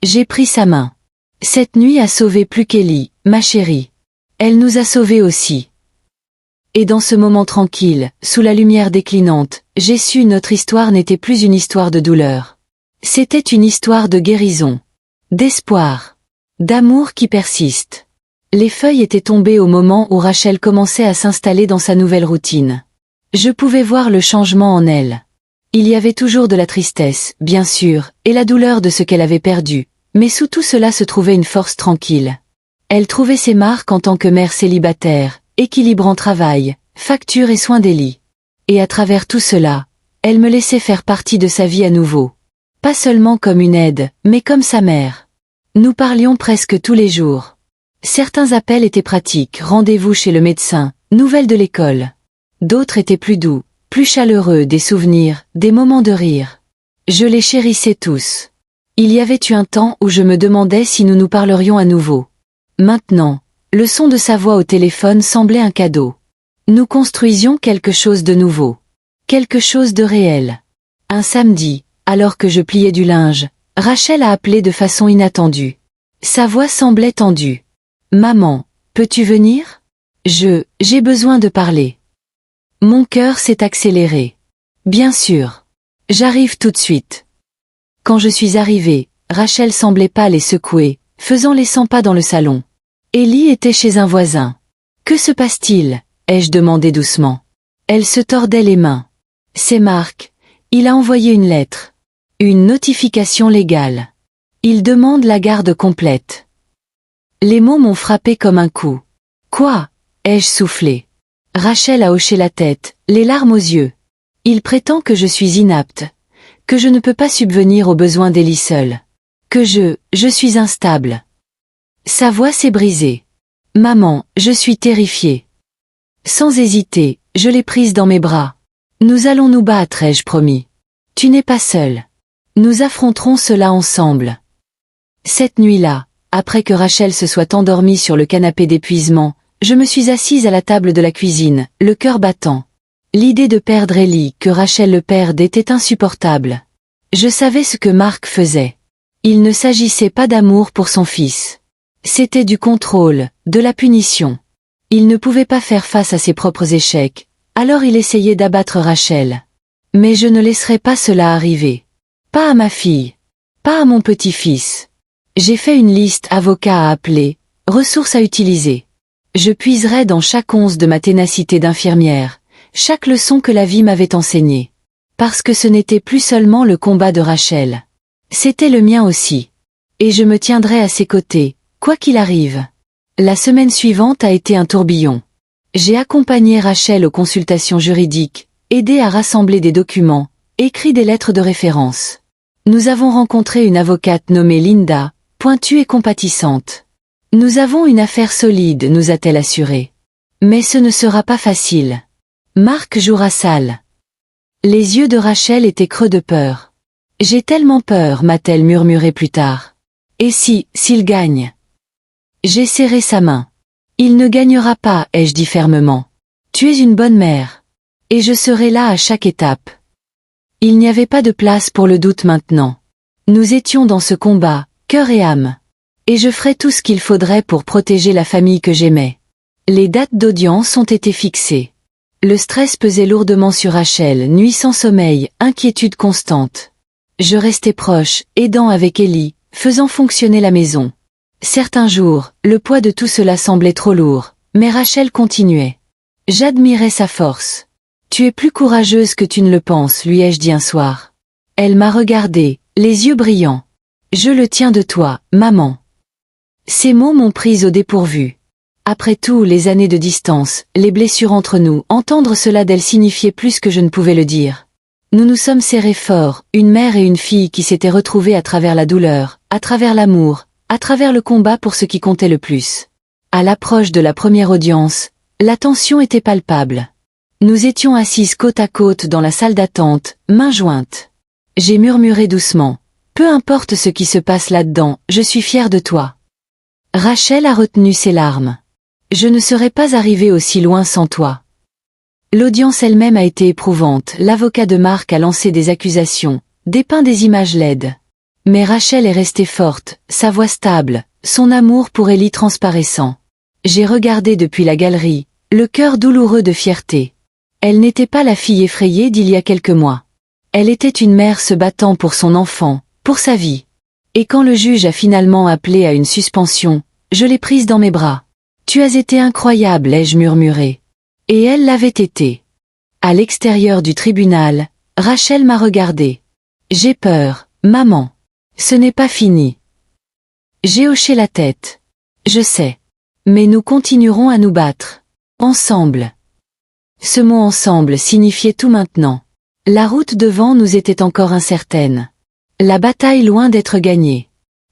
J'ai pris sa main. Cette nuit a sauvé plus qu'Ellie, ma chérie. Elle nous a sauvés aussi. Et dans ce moment tranquille, sous la lumière déclinante, j'ai su notre histoire n'était plus une histoire de douleur. C'était une histoire de guérison. D'espoir. D'amour qui persiste. Les feuilles étaient tombées au moment où Rachel commençait à s'installer dans sa nouvelle routine. Je pouvais voir le changement en elle. Il y avait toujours de la tristesse, bien sûr, et la douleur de ce qu'elle avait perdu, mais sous tout cela se trouvait une force tranquille. Elle trouvait ses marques en tant que mère célibataire, équilibrant travail, factures et soins d'Ellie. Et à travers tout cela, elle me laissait faire partie de sa vie à nouveau. Pas seulement comme une aide, mais comme sa mère. Nous parlions presque tous les jours. Certains appels étaient pratiques, rendez-vous chez le médecin, nouvelles de l'école. D'autres étaient plus doux, plus chaleureux, des souvenirs, des moments de rire. Je les chérissais tous. Il y avait eu un temps où je me demandais si nous nous parlerions à nouveau. Maintenant, le son de sa voix au téléphone semblait un cadeau. Nous construisions quelque chose de nouveau. Quelque chose de réel. Un samedi, alors que je pliais du linge, Rachel a appelé de façon inattendue. Sa voix semblait tendue. « Maman, peux-tu venir ? J'ai besoin de parler. » Mon cœur s'est accéléré. Bien sûr. J'arrive tout de suite. Quand je suis arrivée, Rachel semblait pâle et secouée, faisant les 100 pas dans le salon. Ellie était chez un voisin. Que se passe-t-il ? Ai-je demandé doucement. Elle se tordait les mains. C'est Mark. Il a envoyé une lettre. Une notification légale. Il demande la garde complète. Les mots m'ont frappé comme un coup. Quoi ? Ai-je soufflé. Rachel a hoché la tête, les larmes aux yeux. Il prétend que je suis inapte, que je ne peux pas subvenir aux besoins d'Ellie seule, que je suis instable. Sa voix s'est brisée. Maman, je suis terrifiée. Sans hésiter, je l'ai prise dans mes bras. Nous allons nous battre, ai-je promis. Tu n'es pas seule. Nous affronterons cela ensemble. Cette nuit-là, après que Rachel se soit endormie sur le canapé d'épuisement, je me suis assise à la table de la cuisine, le cœur battant. L'idée de perdre Ellie, que Rachel le perde, était insupportable. Je savais ce que Mark faisait. Il ne s'agissait pas d'amour pour son fils. C'était du contrôle, de la punition. Il ne pouvait pas faire face à ses propres échecs, alors il essayait d'abattre Rachel. Mais je ne laisserai pas cela arriver. Pas à ma fille. Pas à mon petit-fils. J'ai fait une liste avocat à appeler, ressources à utiliser. Je puiserai dans chaque once de ma ténacité d'infirmière, chaque leçon que la vie m'avait enseignée. Parce que ce n'était plus seulement le combat de Rachel. C'était le mien aussi. Et je me tiendrai à ses côtés, quoi qu'il arrive. La semaine suivante a été un tourbillon. J'ai accompagné Rachel aux consultations juridiques, aidé à rassembler des documents, écrit des lettres de référence. Nous avons rencontré une avocate nommée Linda, pointue et compatissante. Nous avons une affaire solide, nous a-t-elle assuré. Mais ce ne sera pas facile. Mark jouera sale. Les yeux de Rachel étaient creux de peur. J'ai tellement peur, m'a-t-elle murmuré plus tard. Et s'il gagne? J'ai serré sa main. Il ne gagnera pas, ai-je dit fermement. Tu es une bonne mère. Et je serai là à chaque étape. Il n'y avait pas de place pour le doute maintenant. Nous étions dans ce combat, cœur et âme. Et je ferai tout ce qu'il faudrait pour protéger la famille que j'aimais. Les dates d'audience ont été fixées. Le stress pesait lourdement sur Rachel, nuit sans sommeil, inquiétude constante. Je restais proche, aidant avec Ellie, faisant fonctionner la maison. Certains jours, le poids de tout cela semblait trop lourd, mais Rachel continuait. J'admirais sa force. Tu es plus courageuse que tu ne le penses, lui ai-je dit un soir. Elle m'a regardé, les yeux brillants. Je le tiens de toi, maman. Ces mots m'ont prise au dépourvu. Après tout, les années de distance, les blessures entre nous, entendre cela d'elle signifiait plus que je ne pouvais le dire. Nous nous sommes serrés fort, une mère et une fille qui s'étaient retrouvées à travers la douleur, à travers l'amour, à travers le combat pour ce qui comptait le plus. À l'approche de la première audience, la tension était palpable. Nous étions assises côte à côte dans la salle d'attente, mains jointes. J'ai murmuré doucement. Peu importe ce qui se passe là-dedans, je suis fière de toi. Rachel a retenu ses larmes. Je ne serais pas arrivée aussi loin sans toi. L'audience elle-même a été éprouvante, l'avocat de Marc a lancé des accusations, dépeint des images laides. Mais Rachel est restée forte, sa voix stable, son amour pour Ellie transparaissant. J'ai regardé depuis la galerie, le cœur douloureux de fierté. Elle n'était pas la fille effrayée d'il y a quelques mois. Elle était une mère se battant pour son enfant, pour sa vie. Et quand le juge a finalement appelé à une suspension, je l'ai prise dans mes bras. Tu as été incroyable, ai-je murmuré. Et elle l'avait été. À l'extérieur du tribunal, Rachel m'a regardé. J'ai peur, maman. Ce n'est pas fini. J'ai hoché la tête. Je sais. Mais nous continuerons à nous battre. Ensemble. Ce mot ensemble signifiait tout maintenant. La route devant nous était encore incertaine. La bataille loin d'être gagnée.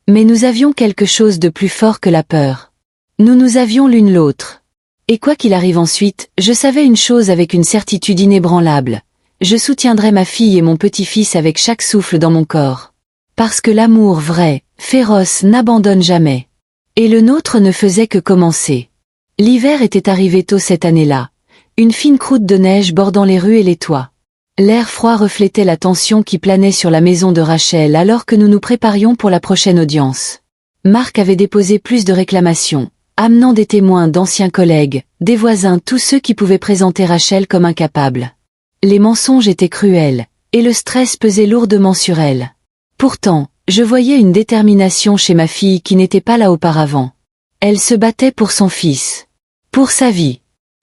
Mais nous avions quelque chose de plus fort que la peur. Nous avions l'une l'autre. Et quoi qu'il arrive ensuite, je savais une chose avec une certitude inébranlable. Je soutiendrai ma fille et mon petit-fils avec chaque souffle dans mon corps. Parce que l'amour vrai, féroce, n'abandonne jamais. Et le nôtre ne faisait que commencer. L'hiver était arrivé tôt cette année-là. Une fine croûte de neige bordant les rues et les toits. L'air froid reflétait la tension qui planait sur la maison de Rachel alors que nous nous préparions pour la prochaine audience. Marc avait déposé plus de réclamations, amenant des témoins d'anciens collègues, des voisins, tous ceux qui pouvaient présenter Rachel comme incapable. Les mensonges étaient cruels, et le stress pesait lourdement sur elle. Pourtant, je voyais une détermination chez ma fille qui n'était pas là auparavant. Elle se battait pour son fils. Pour sa vie.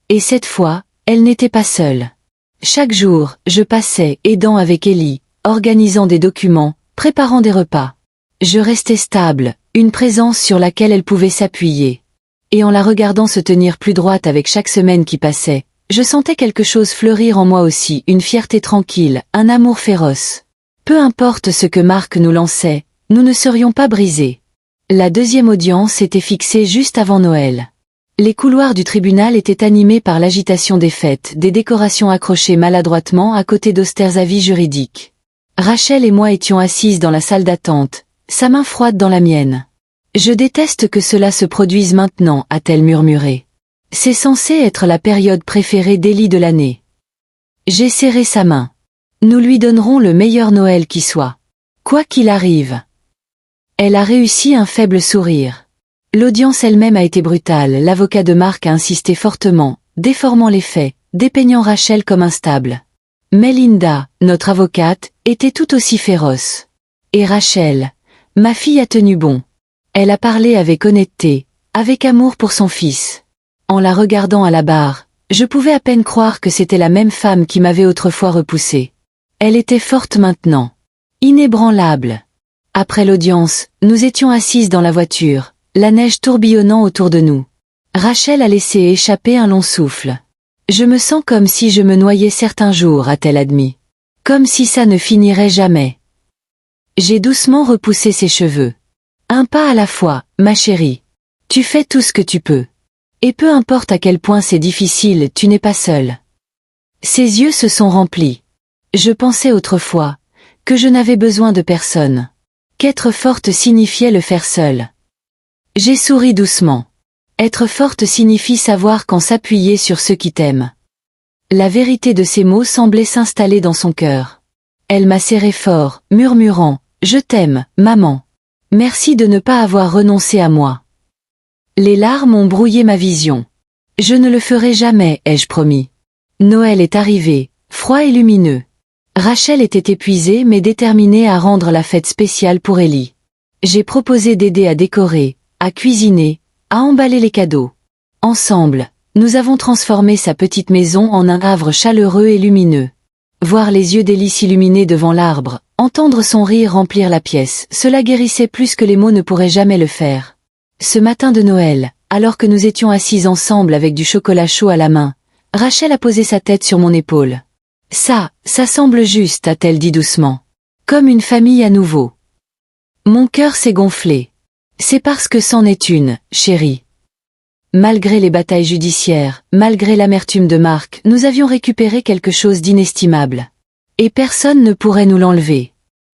Et cette fois, elle n'était pas seule. Chaque jour, je passais, aidant avec Ellie, organisant des documents, préparant des repas. Je restais stable, une présence sur laquelle elle pouvait s'appuyer. Et en la regardant se tenir plus droite avec chaque semaine qui passait, je sentais quelque chose fleurir en moi aussi, une fierté tranquille, un amour féroce. Peu importe ce que Marc nous lançait, nous ne serions pas brisés. La deuxième audience était fixée juste avant Noël. Les couloirs du tribunal étaient animés par l'agitation des fêtes, des décorations accrochées maladroitement à côté d'austères avis juridiques. Rachel et moi étions assises dans la salle d'attente, sa main froide dans la mienne. « Je déteste que cela se produise maintenant », a-t-elle murmuré. « C'est censé être la période préférée d'Ellie de l'année. » J'ai serré sa main. « Nous lui donnerons le meilleur Noël qui soit. Quoi qu'il arrive. » Elle a réussi un faible sourire. L'audience elle-même a été brutale, l'avocat de Marc a insisté fortement, déformant les faits, dépeignant Rachel comme instable. Mais Linda, notre avocate, était tout aussi féroce. Et Rachel, ma fille a tenu bon. Elle a parlé avec honnêteté, avec amour pour son fils. En la regardant à la barre, je pouvais à peine croire que c'était la même femme qui m'avait autrefois repoussée. Elle était forte maintenant. Inébranlable. Après l'audience, nous étions assises dans la voiture, la neige tourbillonnant autour de nous. Rachel a laissé échapper un long souffle. « Je me sens comme si je me noyais certains jours », a-t-elle admis. « Comme si ça ne finirait jamais. » J'ai doucement repoussé ses cheveux. « Un pas à la fois, ma chérie. Tu fais tout ce que tu peux. Et peu importe à quel point c'est difficile, tu n'es pas seule. » Ses yeux se sont remplis. Je pensais autrefois que je n'avais besoin de personne. Qu'être forte signifiait le faire seule. J'ai souri doucement. Être forte signifie savoir quand s'appuyer sur ceux qui t'aiment. La vérité de ces mots semblait s'installer dans son cœur. Elle m'a serré fort, murmurant « Je t'aime, maman. Merci de ne pas avoir renoncé à moi. » Les larmes ont brouillé ma vision. Je ne le ferai jamais, ai-je promis. Noël est arrivé, froid et lumineux. Rachel était épuisée mais déterminée à rendre la fête spéciale pour Ellie. J'ai proposé d'aider à décorer, à cuisiner, à emballer les cadeaux. Ensemble, nous avons transformé sa petite maison en un havre chaleureux et lumineux. Voir les yeux d'Ellie s'illuminer devant l'arbre, entendre son rire remplir la pièce, cela guérissait plus que les mots ne pourraient jamais le faire. Ce matin de Noël, alors que nous étions assis ensemble avec du chocolat chaud à la main, Rachel a posé sa tête sur mon épaule. Ça semble juste, a-t-elle dit doucement. Comme une famille à nouveau. Mon cœur s'est gonflé. C'est parce que c'en est une, chérie. Malgré les batailles judiciaires, malgré l'amertume de Marc, nous avions récupéré quelque chose d'inestimable. Et personne ne pourrait nous l'enlever.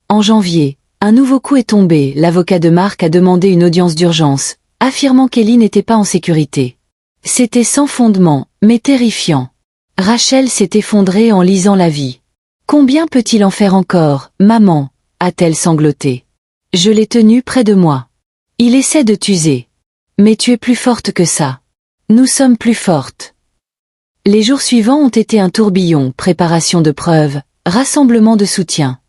En janvier, un nouveau coup est tombé, l'avocat de Marc a demandé une audience d'urgence, affirmant qu'Ellie n'était pas en sécurité. C'était sans fondement, mais terrifiant. Rachel s'est effondrée en lisant l'avis. Combien peut-il en faire encore, maman, a-t-elle sangloté. Je l'ai tenu près de moi. Il essaie de t'user. Mais tu es plus forte que ça. Nous sommes plus fortes. Les jours suivants ont été un tourbillon, préparation de preuves, rassemblement de soutien.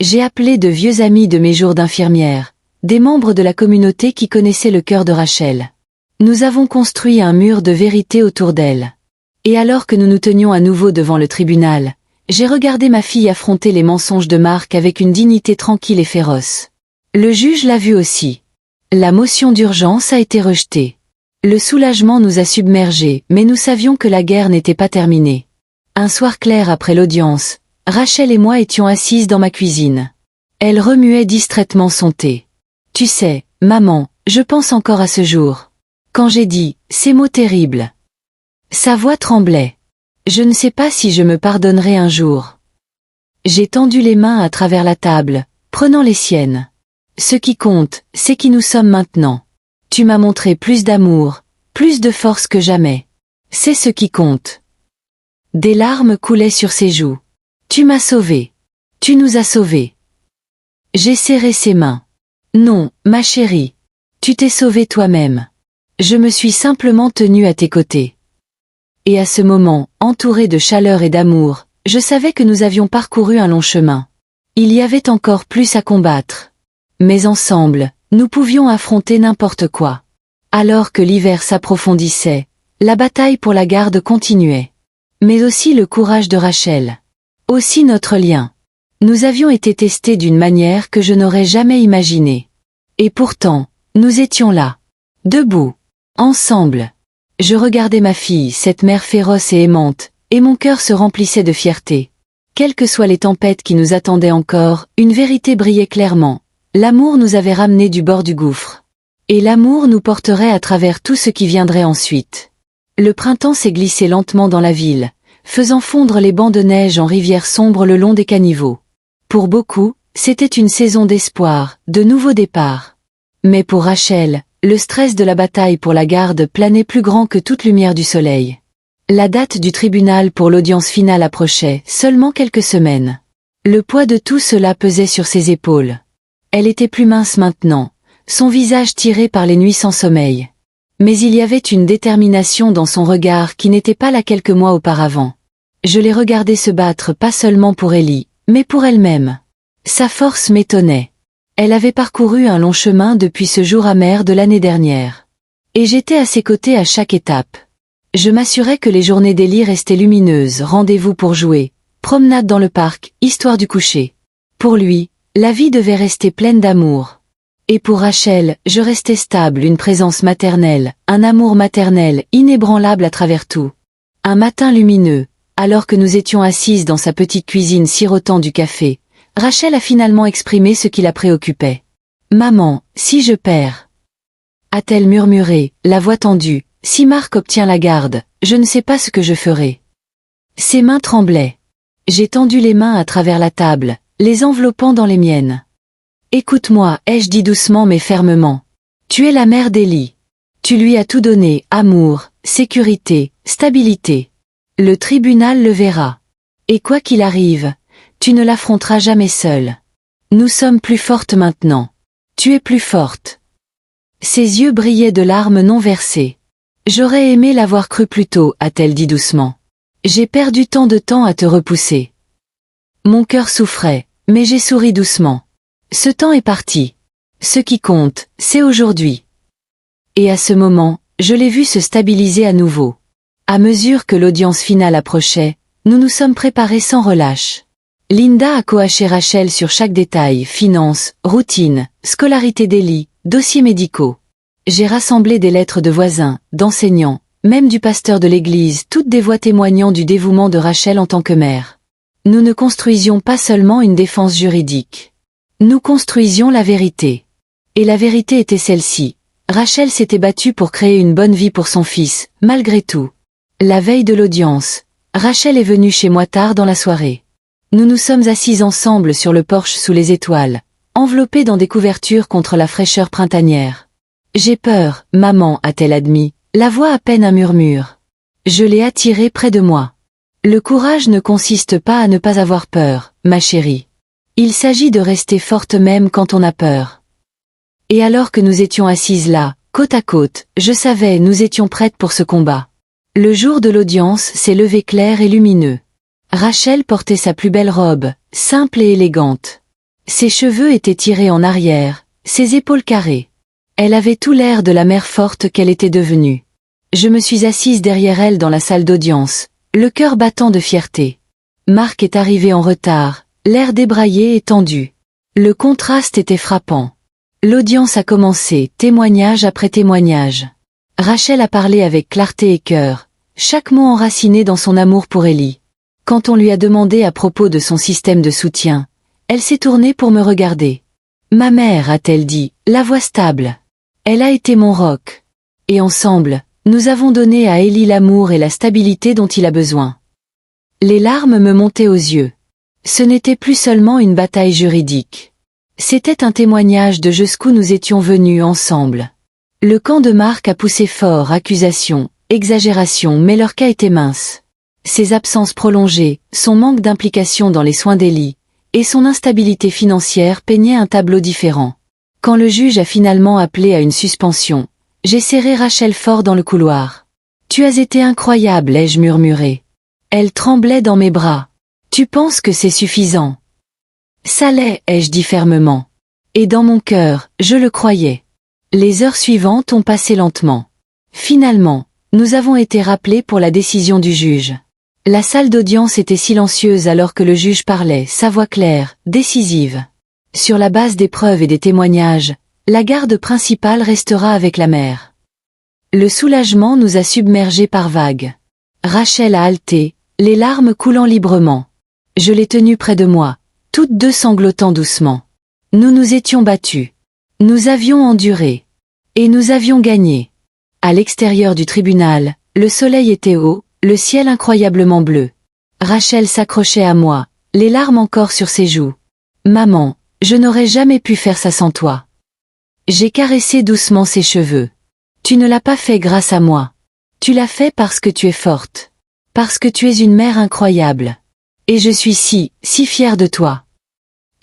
J'ai appelé de vieux amis de mes jours d'infirmière, des membres de la communauté qui connaissaient le cœur de Rachel. Nous avons construit un mur de vérité autour d'elle. Et alors que nous nous tenions à nouveau devant le tribunal, j'ai regardé ma fille affronter les mensonges de Marc avec une dignité tranquille et féroce. Le juge l'a vu aussi. La motion d'urgence a été rejetée. Le soulagement nous a submergés, mais nous savions que la guerre n'était pas terminée. Un soir clair après l'audience, Rachel et moi étions assises dans ma cuisine. Elle remuait distraitement son thé. « Tu sais, maman, je pense encore à ce jour. Quand j'ai dit « ces mots terribles ». Sa voix tremblait. Je ne sais pas si je me pardonnerai un jour. J'ai tendu les mains à travers la table, prenant les siennes. Ce qui compte, c'est qui nous sommes maintenant. Tu m'as montré plus d'amour, plus de force que jamais. C'est ce qui compte. Des larmes coulaient sur ses joues. Tu m'as sauvée. Tu nous as sauvés. J'ai serré ses mains. Non, ma chérie. Tu t'es sauvée toi-même. Je me suis simplement tenue à tes côtés. Et à ce moment, entouré de chaleur et d'amour, je savais que nous avions parcouru un long chemin. Il y avait encore plus à combattre. Mais ensemble, nous pouvions affronter n'importe quoi. Alors que l'hiver s'approfondissait, la bataille pour la garde continuait. Mais aussi le courage de Rachel. Aussi notre lien. Nous avions été testés d'une manière que je n'aurais jamais imaginée. Et pourtant, nous étions là. Debout. Ensemble. Je regardais ma fille, cette mère féroce et aimante, et mon cœur se remplissait de fierté. Quelles que soient les tempêtes qui nous attendaient encore, une vérité brillait clairement. L'amour nous avait ramenés du bord du gouffre. Et l'amour nous porterait à travers tout ce qui viendrait ensuite. Le printemps s'est glissé lentement dans la ville, faisant fondre les bancs de neige en rivières sombres le long des caniveaux. Pour beaucoup, c'était une saison d'espoir, de nouveaux départs. Mais pour Rachel, le stress de la bataille pour la garde planait plus grand que toute lumière du soleil. La date du tribunal pour l'audience finale approchait, seulement quelques semaines. Le poids de tout cela pesait sur ses épaules. Elle était plus mince maintenant, son visage tiré par les nuits sans sommeil. Mais il y avait une détermination dans son regard qui n'était pas là quelques mois auparavant. Je l'ai regardée se battre pas seulement pour Ellie, mais pour elle-même. Sa force m'étonnait. Elle avait parcouru un long chemin depuis ce jour amer de l'année dernière. Et j'étais à ses côtés à chaque étape. Je m'assurais que les journées d'Ellie restaient lumineuses, rendez-vous pour jouer, promenade dans le parc, histoire du coucher. Pour lui, la vie devait rester pleine d'amour. Et pour Rachel, je restais stable, une présence maternelle, un amour maternel, inébranlable à travers tout. Un matin lumineux, alors que nous étions assises dans sa petite cuisine sirotant du café, Rachel a finalement exprimé ce qui la préoccupait. « Maman, si je perds ?» a-t-elle murmuré, la voix tendue. « Si Marc obtient la garde, je ne sais pas ce que je ferai. » Ses mains tremblaient. J'ai tendu les mains à travers la table, les enveloppant dans les miennes. Écoute-moi, ai-je dit doucement mais fermement. Tu es la mère d'Ellie. Tu lui as tout donné, amour, sécurité, stabilité. Le tribunal le verra. Et quoi qu'il arrive, tu ne l'affronteras jamais seule. Nous sommes plus fortes maintenant. Tu es plus forte. Ses yeux brillaient de larmes non versées. J'aurais aimé l'avoir cru plus tôt, a-t-elle dit doucement. J'ai perdu tant de temps à te repousser. Mon cœur souffrait, mais j'ai souri doucement. Ce temps est parti. Ce qui compte, c'est aujourd'hui. Et à ce moment, je l'ai vu se stabiliser à nouveau. À mesure que l'audience finale approchait, nous nous sommes préparés sans relâche. Linda a coaché Rachel sur chaque détail, finances, routine, scolarité d'Ellie, dossiers médicaux. J'ai rassemblé des lettres de voisins, d'enseignants, même du pasteur de l'église, toutes des voix témoignant du dévouement de Rachel en tant que mère. Nous ne construisions pas seulement une défense juridique. Nous construisions la vérité. Et la vérité était celle-ci. Rachel s'était battue pour créer une bonne vie pour son fils, malgré tout. La veille de l'audience, Rachel est venue chez moi tard dans la soirée. Nous nous sommes assis ensemble sur le porche sous les étoiles, enveloppés dans des couvertures contre la fraîcheur printanière. J'ai peur, maman, a-t-elle admis, la voix à peine un murmure. Je l'ai attirée près de moi. Le courage ne consiste pas à ne pas avoir peur, ma chérie. Il s'agit de rester forte même quand on a peur. Et alors que nous étions assises là, côte à côte, je savais, nous étions prêtes pour ce combat. Le jour de l'audience s'est levé clair et lumineux. Rachel portait sa plus belle robe, simple et élégante. Ses cheveux étaient tirés en arrière, ses épaules carrées. Elle avait tout l'air de la mère forte qu'elle était devenue. Je me suis assise derrière elle dans la salle d'audience, le cœur battant de fierté. Marc est arrivé en retard, l'air débraillé et tendu. Le contraste était frappant. L'audience a commencé, témoignage après témoignage. Rachel a parlé avec clarté et cœur, chaque mot enraciné dans son amour pour Ellie. Quand on lui a demandé à propos de son système de soutien, elle s'est tournée pour me regarder. Ma mère, a-t-elle dit, la voix stable. Elle a été mon roc. Et ensemble, nous avons donné à Ellie l'amour et la stabilité dont il a besoin. Les larmes me montaient aux yeux. Ce n'était plus seulement une bataille juridique. C'était un témoignage de jusqu'où nous étions venus ensemble. Le camp de Marc a poussé fort, accusations, exagérations, mais leur cas était mince. Ses absences prolongées, son manque d'implication dans les soins d'Ellie, et son instabilité financière peignaient un tableau différent. Quand le juge a finalement appelé à une suspension, j'ai serré Rachel fort dans le couloir. « Tu as été incroyable, ai-je murmuré. Elle tremblait dans mes bras. « Tu penses que c'est suffisant ?»« Ça l'est, ai-je dit fermement. Et dans mon cœur, je le croyais. » Les heures suivantes ont passé lentement. Finalement, nous avons été rappelés pour la décision du juge. La salle d'audience était silencieuse alors que le juge parlait, sa voix claire, décisive. Sur la base des preuves et des témoignages, la garde principale restera avec la mère. Le soulagement nous a submergés par vagues. Rachel a haleté, les larmes coulant librement. Je l'ai tenue près de moi, toutes deux sanglotant doucement. Nous nous étions battus. Nous avions enduré. Et nous avions gagné. À l'extérieur du tribunal, le soleil était haut, le ciel incroyablement bleu. Rachel s'accrochait à moi, les larmes encore sur ses joues. « Maman, je n'aurais jamais pu faire ça sans toi. » J'ai caressé doucement ses cheveux. « Tu ne l'as pas fait grâce à moi. Tu l'as fait parce que tu es forte. Parce que tu es une mère incroyable. Et je suis si fière de toi. »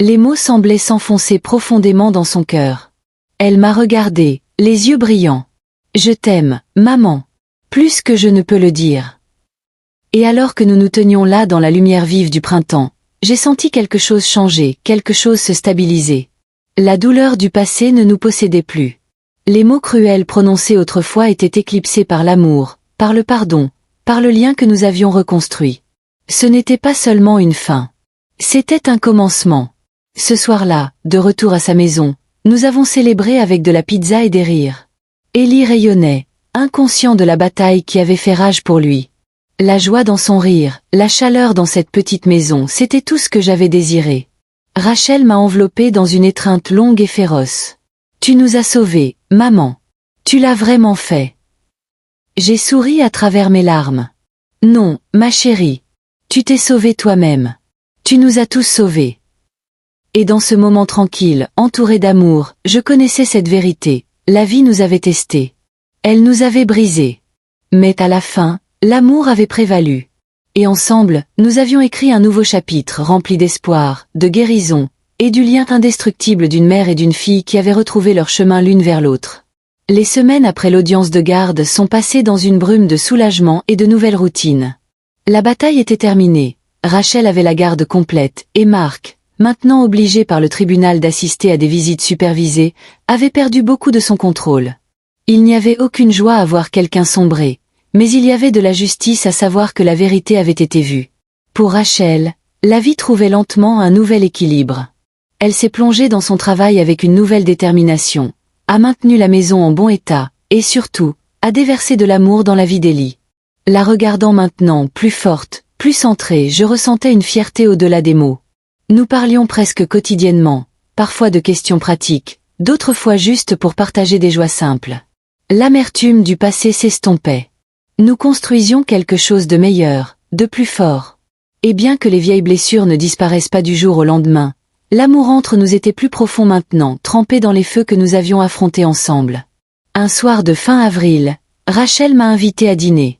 Les mots semblaient s'enfoncer profondément dans son cœur. Elle m'a regardé, les yeux brillants. « Je t'aime, maman. Plus que je ne peux le dire. » Et alors que nous nous tenions là dans la lumière vive du printemps, j'ai senti quelque chose changer, quelque chose se stabiliser. La douleur du passé ne nous possédait plus. Les mots cruels prononcés autrefois étaient éclipsés par l'amour, par le pardon, par le lien que nous avions reconstruit. Ce n'était pas seulement une fin. C'était un commencement. Ce soir-là, de retour à sa maison, nous avons célébré avec de la pizza et des rires. Ellie rayonnait, inconscient de la bataille qui avait fait rage pour lui. La joie dans son rire, la chaleur dans cette petite maison, c'était tout ce que j'avais désiré. Rachel m'a enveloppée dans une étreinte longue et féroce. « Tu nous as sauvés, maman. Tu l'as vraiment fait. » J'ai souri à travers mes larmes. « Non, ma chérie. Tu t'es sauvé toi-même. Tu nous as tous sauvés. Et dans ce moment tranquille, entouré d'amour, je connaissais cette vérité. La vie nous avait testés. Elle nous avait brisés. Mais à la fin, l'amour avait prévalu. Et ensemble, nous avions écrit un nouveau chapitre rempli d'espoir, de guérison, et du lien indestructible d'une mère et d'une fille qui avaient retrouvé leur chemin l'une vers l'autre. Les semaines après l'audience de garde sont passées dans une brume de soulagement et de nouvelles routines. La bataille était terminée. Rachel avait la garde complète, et Marc, maintenant obligé par le tribunal d'assister à des visites supervisées, avait perdu beaucoup de son contrôle. Il n'y avait aucune joie à voir quelqu'un sombrer, mais il y avait de la justice à savoir que la vérité avait été vue. Pour Rachel, la vie trouvait lentement un nouvel équilibre. Elle s'est plongée dans son travail avec une nouvelle détermination, a maintenu la maison en bon état, et surtout, a déversé de l'amour dans la vie d'Ellie. La regardant maintenant, plus forte, plus centrée, je ressentais une fierté au-delà des mots. Nous parlions presque quotidiennement, parfois de questions pratiques, d'autres fois juste pour partager des joies simples. L'amertume du passé s'estompait. Nous construisions quelque chose de meilleur, de plus fort. Et bien que les vieilles blessures ne disparaissent pas du jour au lendemain, l'amour entre nous était plus profond maintenant, trempé dans les feux que nous avions affrontés ensemble. Un soir de fin avril, Rachel m'a invité à dîner.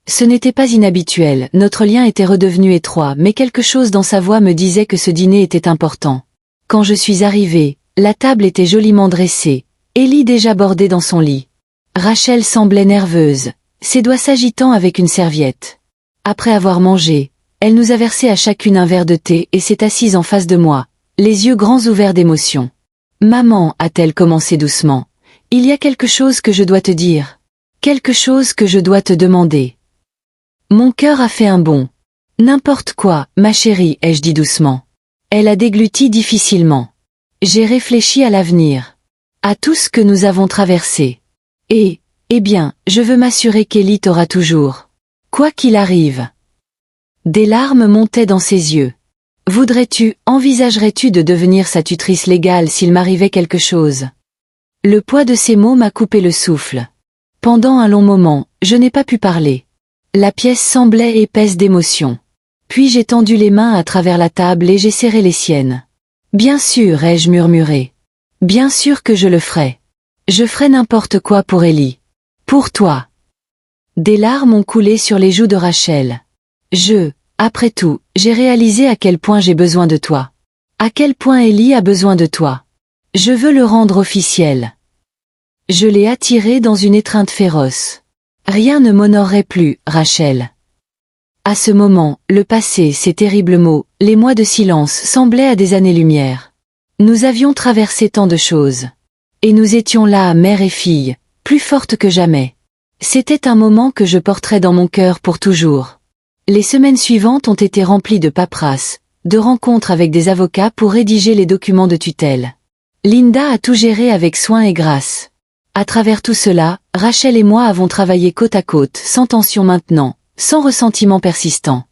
Ce n'était pas inhabituel, notre lien était redevenu étroit, mais quelque chose dans sa voix me disait que ce dîner était important. Quand je suis arrivée, la table était joliment dressée, Ellie déjà bordée dans son lit. Rachel semblait nerveuse, ses doigts s'agitant avec une serviette. Après avoir mangé, elle nous a versé à chacune un verre de thé et s'est assise en face de moi, les yeux grands ouverts d'émotion. « Maman, a-t-elle commencé doucement, il y a quelque chose que je dois te dire. Quelque chose que je dois te demander. » Mon cœur a fait un bond. « N'importe quoi, ma chérie, ai-je dit doucement. » Elle a dégluti difficilement. J'ai réfléchi à l'avenir. À tout ce que nous avons traversé. Et, eh bien, je veux m'assurer qu'Ellie t'aura toujours. Quoi qu'il arrive. Des larmes montaient dans ses yeux. Voudrais-tu, envisagerais-tu de devenir sa tutrice légale s'il m'arrivait quelque chose? Le poids de ces mots m'a coupé le souffle. Pendant un long moment, je n'ai pas pu parler. La pièce semblait épaisse d'émotion. Puis j'ai tendu les mains à travers la table et j'ai serré les siennes. Bien sûr, ai-je murmuré. Bien sûr que je le ferai. Je ferai n'importe quoi pour Ellie. Pour toi. Des larmes ont coulé sur les joues de Rachel. Après tout, j'ai réalisé à quel point j'ai besoin de toi. À quel point Ellie a besoin de toi. Je veux le rendre officiel. Je l'ai attiré dans une étreinte féroce. Rien ne m'honorerait plus, Rachel. À ce moment, le passé, ces terribles mots, les mois de silence semblaient à des années-lumière. Nous avions traversé tant de choses. Et nous étions là, mère et fille, plus fortes que jamais. C'était un moment que je porterai dans mon cœur pour toujours. Les semaines suivantes ont été remplies de paperasse, de rencontres avec des avocats pour rédiger les documents de tutelle. Linda a tout géré avec soin et grâce. À travers tout cela, Rachel et moi avons travaillé côte à côte, sans tension maintenant, sans ressentiment persistant.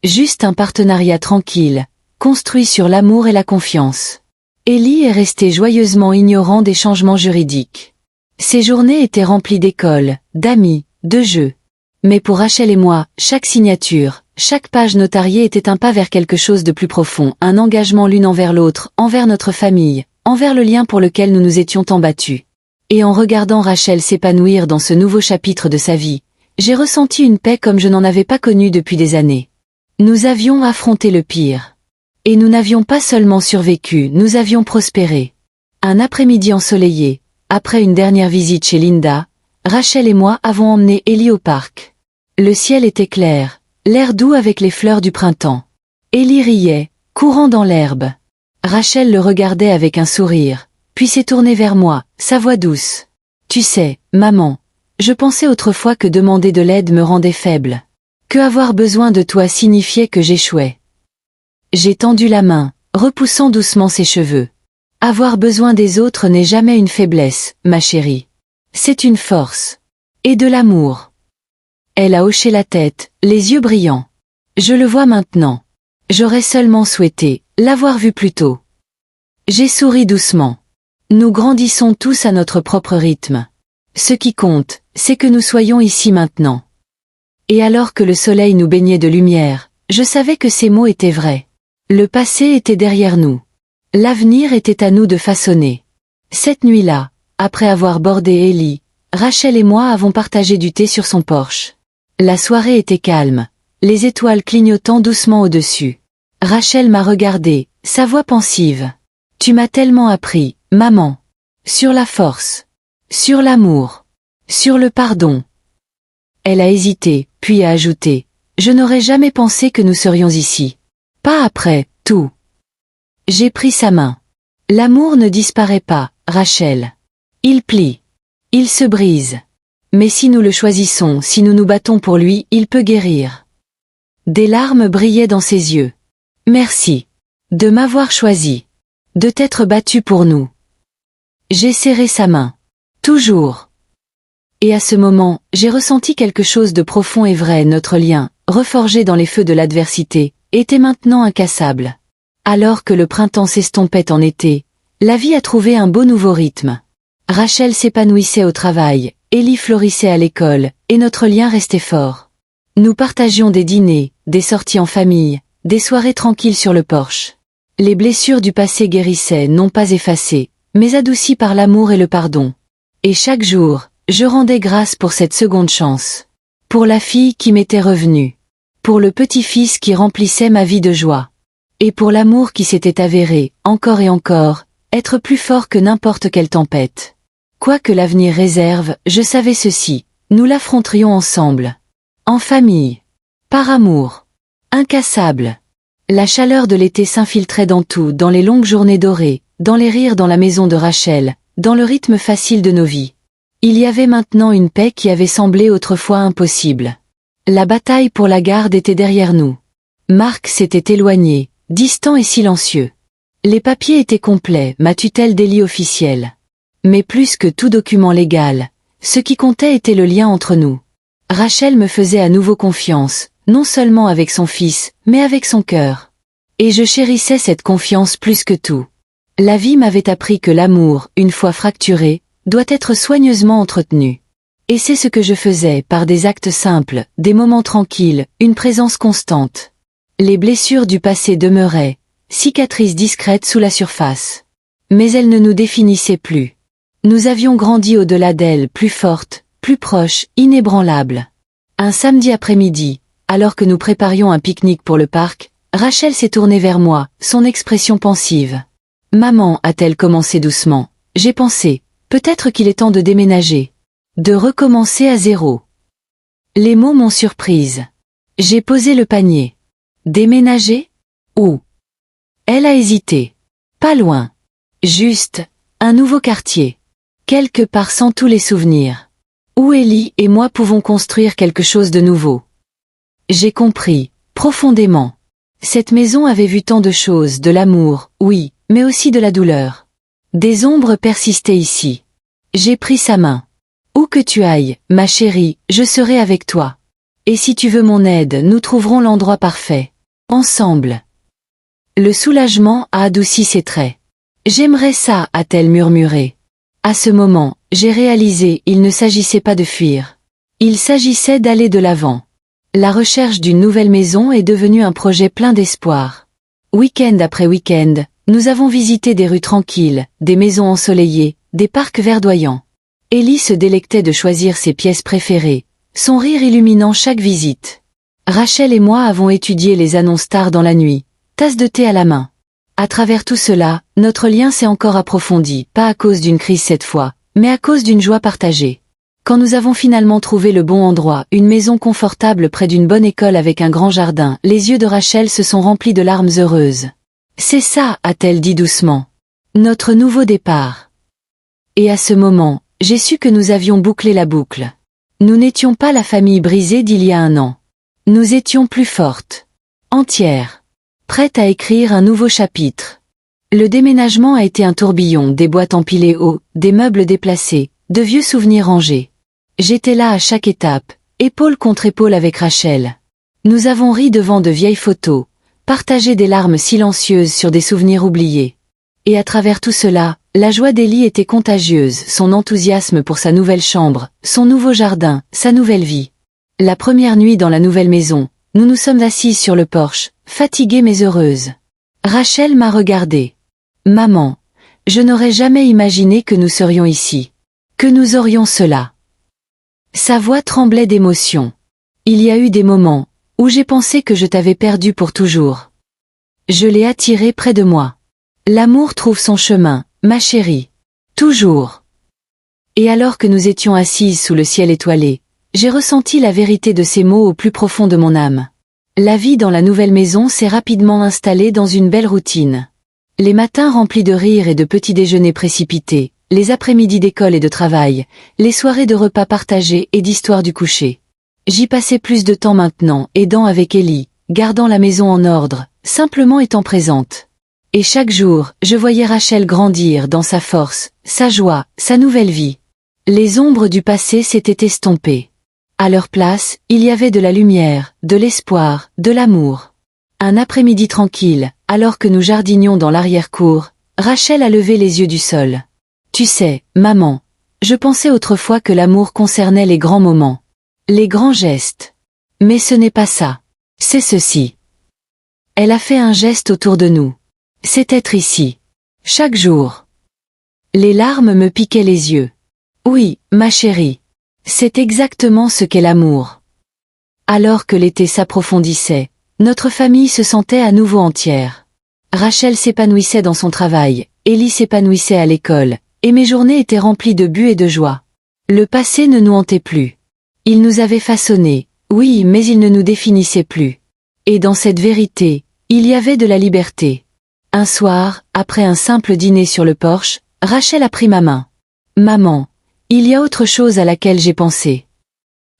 Juste un partenariat tranquille, construit sur l'amour et la confiance. Ellie est restée joyeusement ignorant des changements juridiques. Ses journées étaient remplies d'écoles, d'amis, de jeux. Mais pour Rachel et moi, chaque signature, chaque page notariée était un pas vers quelque chose de plus profond, un engagement l'une envers l'autre, envers notre famille, envers le lien pour lequel nous nous étions tant battus. Et en regardant Rachel s'épanouir dans ce nouveau chapitre de sa vie, j'ai ressenti une paix comme je n'en avais pas connue depuis des années. Nous avions affronté le pire. Et nous n'avions pas seulement survécu, nous avions prospéré. Un après-midi ensoleillé, après une dernière visite chez Linda, Rachel et moi avons emmené Ellie au parc. Le ciel était clair, l'air doux avec les fleurs du printemps. Ellie riait, courant dans l'herbe. Rachel le regardait avec un sourire, puis s'est tournée vers moi, sa voix douce. « Tu sais, maman, je pensais autrefois que demander de l'aide me rendait faible. Que avoir besoin de toi signifiait que j'échouais. » J'ai tendu la main, repoussant doucement ses cheveux. « Avoir besoin des autres n'est jamais une faiblesse, ma chérie. C'est une force. Et de l'amour. » Elle a hoché la tête, les yeux brillants. Je le vois maintenant. J'aurais seulement souhaité l'avoir vu plus tôt. J'ai souri doucement. Nous grandissons tous à notre propre rythme. Ce qui compte, c'est que nous soyons ici maintenant. Et alors que le soleil nous baignait de lumière, je savais que ces mots étaient vrais. Le passé était derrière nous. L'avenir était à nous de façonner. Cette nuit-là, après avoir bordé Ellie, Rachel et moi avons partagé du thé sur son porche. La soirée était calme, les étoiles clignotant doucement au-dessus. Rachel m'a regardée, sa voix pensive. « Tu m'as tellement appris, maman. Sur la force. Sur l'amour. Sur le pardon. » Elle a hésité, puis a ajouté. « Je n'aurais jamais pensé que nous serions ici. Pas après, tout. » J'ai pris sa main. L'amour ne disparaît pas, Rachel. Il plie. Il se brise. Mais si nous le choisissons, si nous nous battons pour lui, il peut guérir. Des larmes brillaient dans ses yeux. Merci. De m'avoir choisi. De t'être battu pour nous. J'ai serré sa main. Toujours. Et à ce moment, j'ai ressenti quelque chose de profond et vrai. Notre lien, reforgé dans les feux de l'adversité, était maintenant incassable. Alors que le printemps s'estompait en été, la vie a trouvé un beau nouveau rythme. Rachel s'épanouissait au travail, Ellie florissait à l'école, et notre lien restait fort. Nous partagions des dîners, des sorties en famille, des soirées tranquilles sur le porche. Les blessures du passé guérissaient, non pas effacées, mais adoucies par l'amour et le pardon. Et chaque jour, je rendais grâce pour cette seconde chance. Pour la fille qui m'était revenue. Pour le petit-fils qui remplissait ma vie de joie. Et pour l'amour qui s'était avéré, encore et encore, être plus fort que n'importe quelle tempête. Quoi que l'avenir réserve, je savais ceci, nous l'affronterions ensemble. En famille. Par amour. Incassable. La chaleur de l'été s'infiltrait dans tout, dans les longues journées dorées, dans les rires dans la maison de Rachel, dans le rythme facile de nos vies. Il y avait maintenant une paix qui avait semblé autrefois impossible. La bataille pour la garde était derrière nous. Marc s'était éloigné, distant et silencieux. Les papiers étaient complets, ma tutelle d'Ellie officielle. Mais plus que tout document légal, ce qui comptait était le lien entre nous. Rachel me faisait à nouveau confiance, non seulement avec son fils, mais avec son cœur. Et je chérissais cette confiance plus que tout. La vie m'avait appris que l'amour, une fois fracturé, doit être soigneusement entretenu. Et c'est ce que je faisais par des actes simples, des moments tranquilles, une présence constante. Les blessures du passé demeuraient, cicatrices discrètes sous la surface. Mais elles ne nous définissaient plus. Nous avions grandi au-delà d'elles, plus fortes, plus proches, inébranlables. Un samedi après-midi, alors que nous préparions un pique-nique pour le parc, Rachel s'est tournée vers moi, son expression pensive. « Maman, a-t-elle commencé doucement, j'ai pensé, peut-être qu'il est temps de déménager. De recommencer à zéro. » Les mots m'ont surprise. J'ai posé le panier. Déménager? Où? Elle a hésité. Pas loin. Juste, un nouveau quartier. Quelque part sans tous les souvenirs. Où Ellie et moi pouvons construire quelque chose de nouveau. J'ai compris, profondément. Cette maison avait vu tant de choses, de l'amour, oui, mais aussi de la douleur. Des ombres persistaient ici. J'ai pris sa main. Où que tu ailles, ma chérie, je serai avec toi. Et si tu veux mon aide, nous trouverons l'endroit parfait. Ensemble. Le soulagement a adouci ses traits. J'aimerais ça, a-t-elle murmuré. À ce moment, j'ai réalisé, il ne s'agissait pas de fuir. Il s'agissait d'aller de l'avant. La recherche d'une nouvelle maison est devenue un projet plein d'espoir. Week-end après week-end, nous avons visité des rues tranquilles, des maisons ensoleillées, des parcs verdoyants. Ellie se délectait de choisir ses pièces préférées, son rire illuminant chaque visite. Rachel et moi avons étudié les annonces tard dans la nuit, tasse de thé à la main. À travers tout cela, notre lien s'est encore approfondi, pas à cause d'une crise cette fois, mais à cause d'une joie partagée. Quand nous avons finalement trouvé le bon endroit, une maison confortable près d'une bonne école avec un grand jardin, les yeux de Rachel se sont remplis de larmes heureuses. « C'est ça, a-t-elle dit doucement. Notre nouveau départ. » Et à ce moment, j'ai su que nous avions bouclé la boucle. Nous n'étions pas la famille brisée d'il y a un an. Nous étions plus fortes. Entières. Prête à écrire un nouveau chapitre. Le déménagement a été un tourbillon, des boîtes empilées haut, des meubles déplacés, de vieux souvenirs rangés. J'étais là à chaque étape, épaule contre épaule avec Rachel. Nous avons ri devant de vieilles photos, partagé des larmes silencieuses sur des souvenirs oubliés. Et à travers tout cela, la joie d'Ellie était contagieuse, son enthousiasme pour sa nouvelle chambre, son nouveau jardin, sa nouvelle vie. La première nuit dans la nouvelle maison, Nous nous sommes assises sur le porche, fatiguées mais heureuses. Rachel m'a regardée. Maman, je n'aurais jamais imaginé que nous serions ici. Que nous aurions cela. Sa voix tremblait d'émotion. Il y a eu des moments où j'ai pensé que je t'avais perdu pour toujours. Je l'ai attiré près de moi. L'amour trouve son chemin, ma chérie. Toujours. Et alors que nous étions assises sous le ciel étoilé, j'ai ressenti la vérité de ces mots au plus profond de mon âme. La vie dans la nouvelle maison s'est rapidement installée dans une belle routine. Les matins remplis de rires et de petits déjeuners précipités, les après-midi d'école et de travail, les soirées de repas partagés et d'histoires du coucher. J'y passais plus de temps maintenant, aidant avec Ellie, gardant la maison en ordre, simplement étant présente. Et chaque jour, je voyais Rachel grandir dans sa force, sa joie, sa nouvelle vie. Les ombres du passé s'étaient estompées. À leur place, il y avait de la lumière, de l'espoir, de l'amour. Un après-midi tranquille, alors que nous jardinions dans l'arrière-cour, Rachel a levé les yeux du sol. Tu sais, maman, je pensais autrefois que l'amour concernait les grands moments, les grands gestes. Mais ce n'est pas ça. C'est ceci. Elle a fait un geste autour de nous. C'est être ici. Chaque jour. Les larmes me piquaient les yeux. Oui, ma chérie. C'est exactement ce qu'est l'amour. Alors que l'été s'approfondissait, notre famille se sentait à nouveau entière. Rachel s'épanouissait dans son travail, Ellie s'épanouissait à l'école, et mes journées étaient remplies de but et de joie. Le passé ne nous hantait plus. Il nous avait façonnés, oui, mais il ne nous définissait plus. Et dans cette vérité, il y avait de la liberté. Un soir, après un simple dîner sur le porche, Rachel a pris ma main. Maman, il y a autre chose à laquelle j'ai pensé.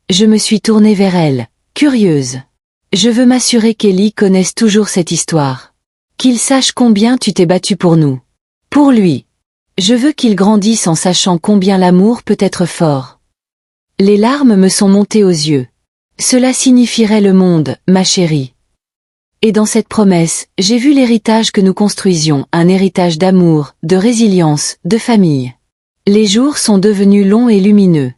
Je me suis tournée vers elle, curieuse. Je veux m'assurer qu'Ellie connaisse toujours cette histoire. Qu'il sache combien tu t'es battue pour nous. Pour lui. Je veux qu'il grandisse en sachant combien l'amour peut être fort. Les larmes me sont montées aux yeux. Cela signifierait le monde, ma chérie. Et dans cette promesse, j'ai vu l'héritage que nous construisions, un héritage d'amour, de résilience, de famille. Les jours sont devenus longs et lumineux.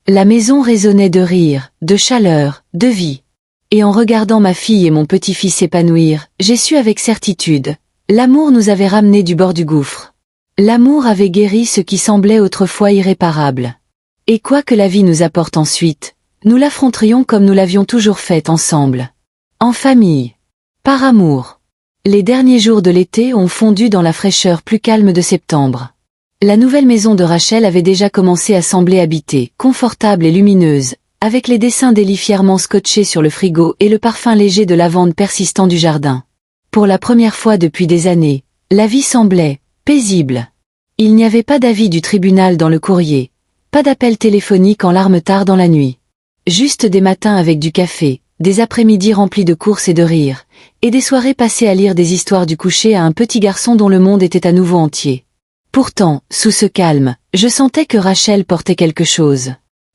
La maison résonnait de rire, de chaleur, de vie. Et en regardant ma fille et mon petit-fils s'épanouir, j'ai su avec certitude, l'amour nous avait ramenés du bord du gouffre. L'amour avait guéri ce qui semblait autrefois irréparable. Et quoi que la vie nous apporte ensuite, nous l'affronterions comme nous l'avions toujours fait ensemble. En famille. Par amour. Les derniers jours de l'été ont fondu dans la fraîcheur plus calme de septembre. La nouvelle maison de Rachel avait déjà commencé à sembler habitée, confortable et lumineuse, avec les dessins d'Ellie fièrement scotchés sur le frigo et le parfum léger de lavande persistant du jardin. Pour la première fois depuis des années, la vie semblait paisible. Il n'y avait pas d'avis du tribunal dans le courrier, pas d'appel téléphonique en larmes tard dans la nuit. Juste des matins avec du café, des après-midi remplis de courses et de rires, et des soirées passées à lire des histoires du coucher à un petit garçon dont le monde était à nouveau entier. Pourtant, sous ce calme, je sentais que Rachel portait quelque chose.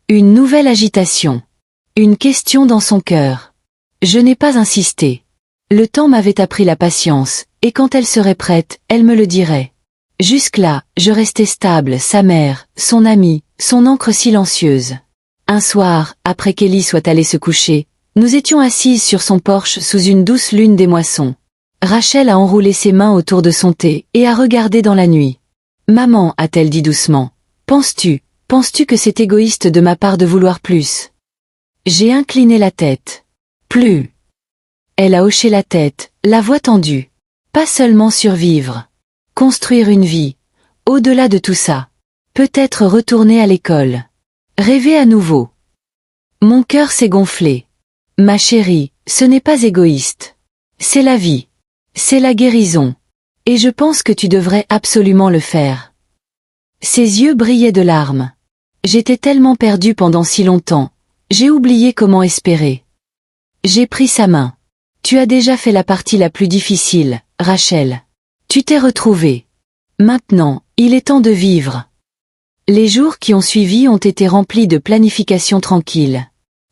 Une nouvelle agitation. Une question dans son cœur. Je n'ai pas insisté. Le temps m'avait appris la patience, et quand elle serait prête, elle me le dirait. Jusque-là, je restais stable, sa mère, son amie, son encre silencieuse. Un soir, après qu'Ellie soit allée se coucher, nous étions assises sur son porche sous une douce lune des moissons. Rachel a enroulé ses mains autour de son thé et a regardé dans la nuit. « Maman, a-t-elle dit doucement, penses-tu que c'est égoïste de ma part de vouloir plus ?» J'ai incliné la tête. « Plus. » Elle a hoché la tête, la voix tendue. « Pas seulement survivre. Construire une vie. Au-delà de tout ça. Peut-être retourner à l'école. Rêver à nouveau. » Mon cœur s'est gonflé. « Ma chérie, ce n'est pas égoïste. C'est la vie. C'est la guérison. Et je pense que tu devrais absolument le faire. » Ses yeux brillaient de larmes. J'étais tellement perdue pendant si longtemps. J'ai oublié comment espérer. J'ai pris sa main. « Tu as déjà fait la partie la plus difficile, Rachel. Tu t'es retrouvée. Maintenant, il est temps de vivre. » Les jours qui ont suivi ont été remplis de planification tranquille.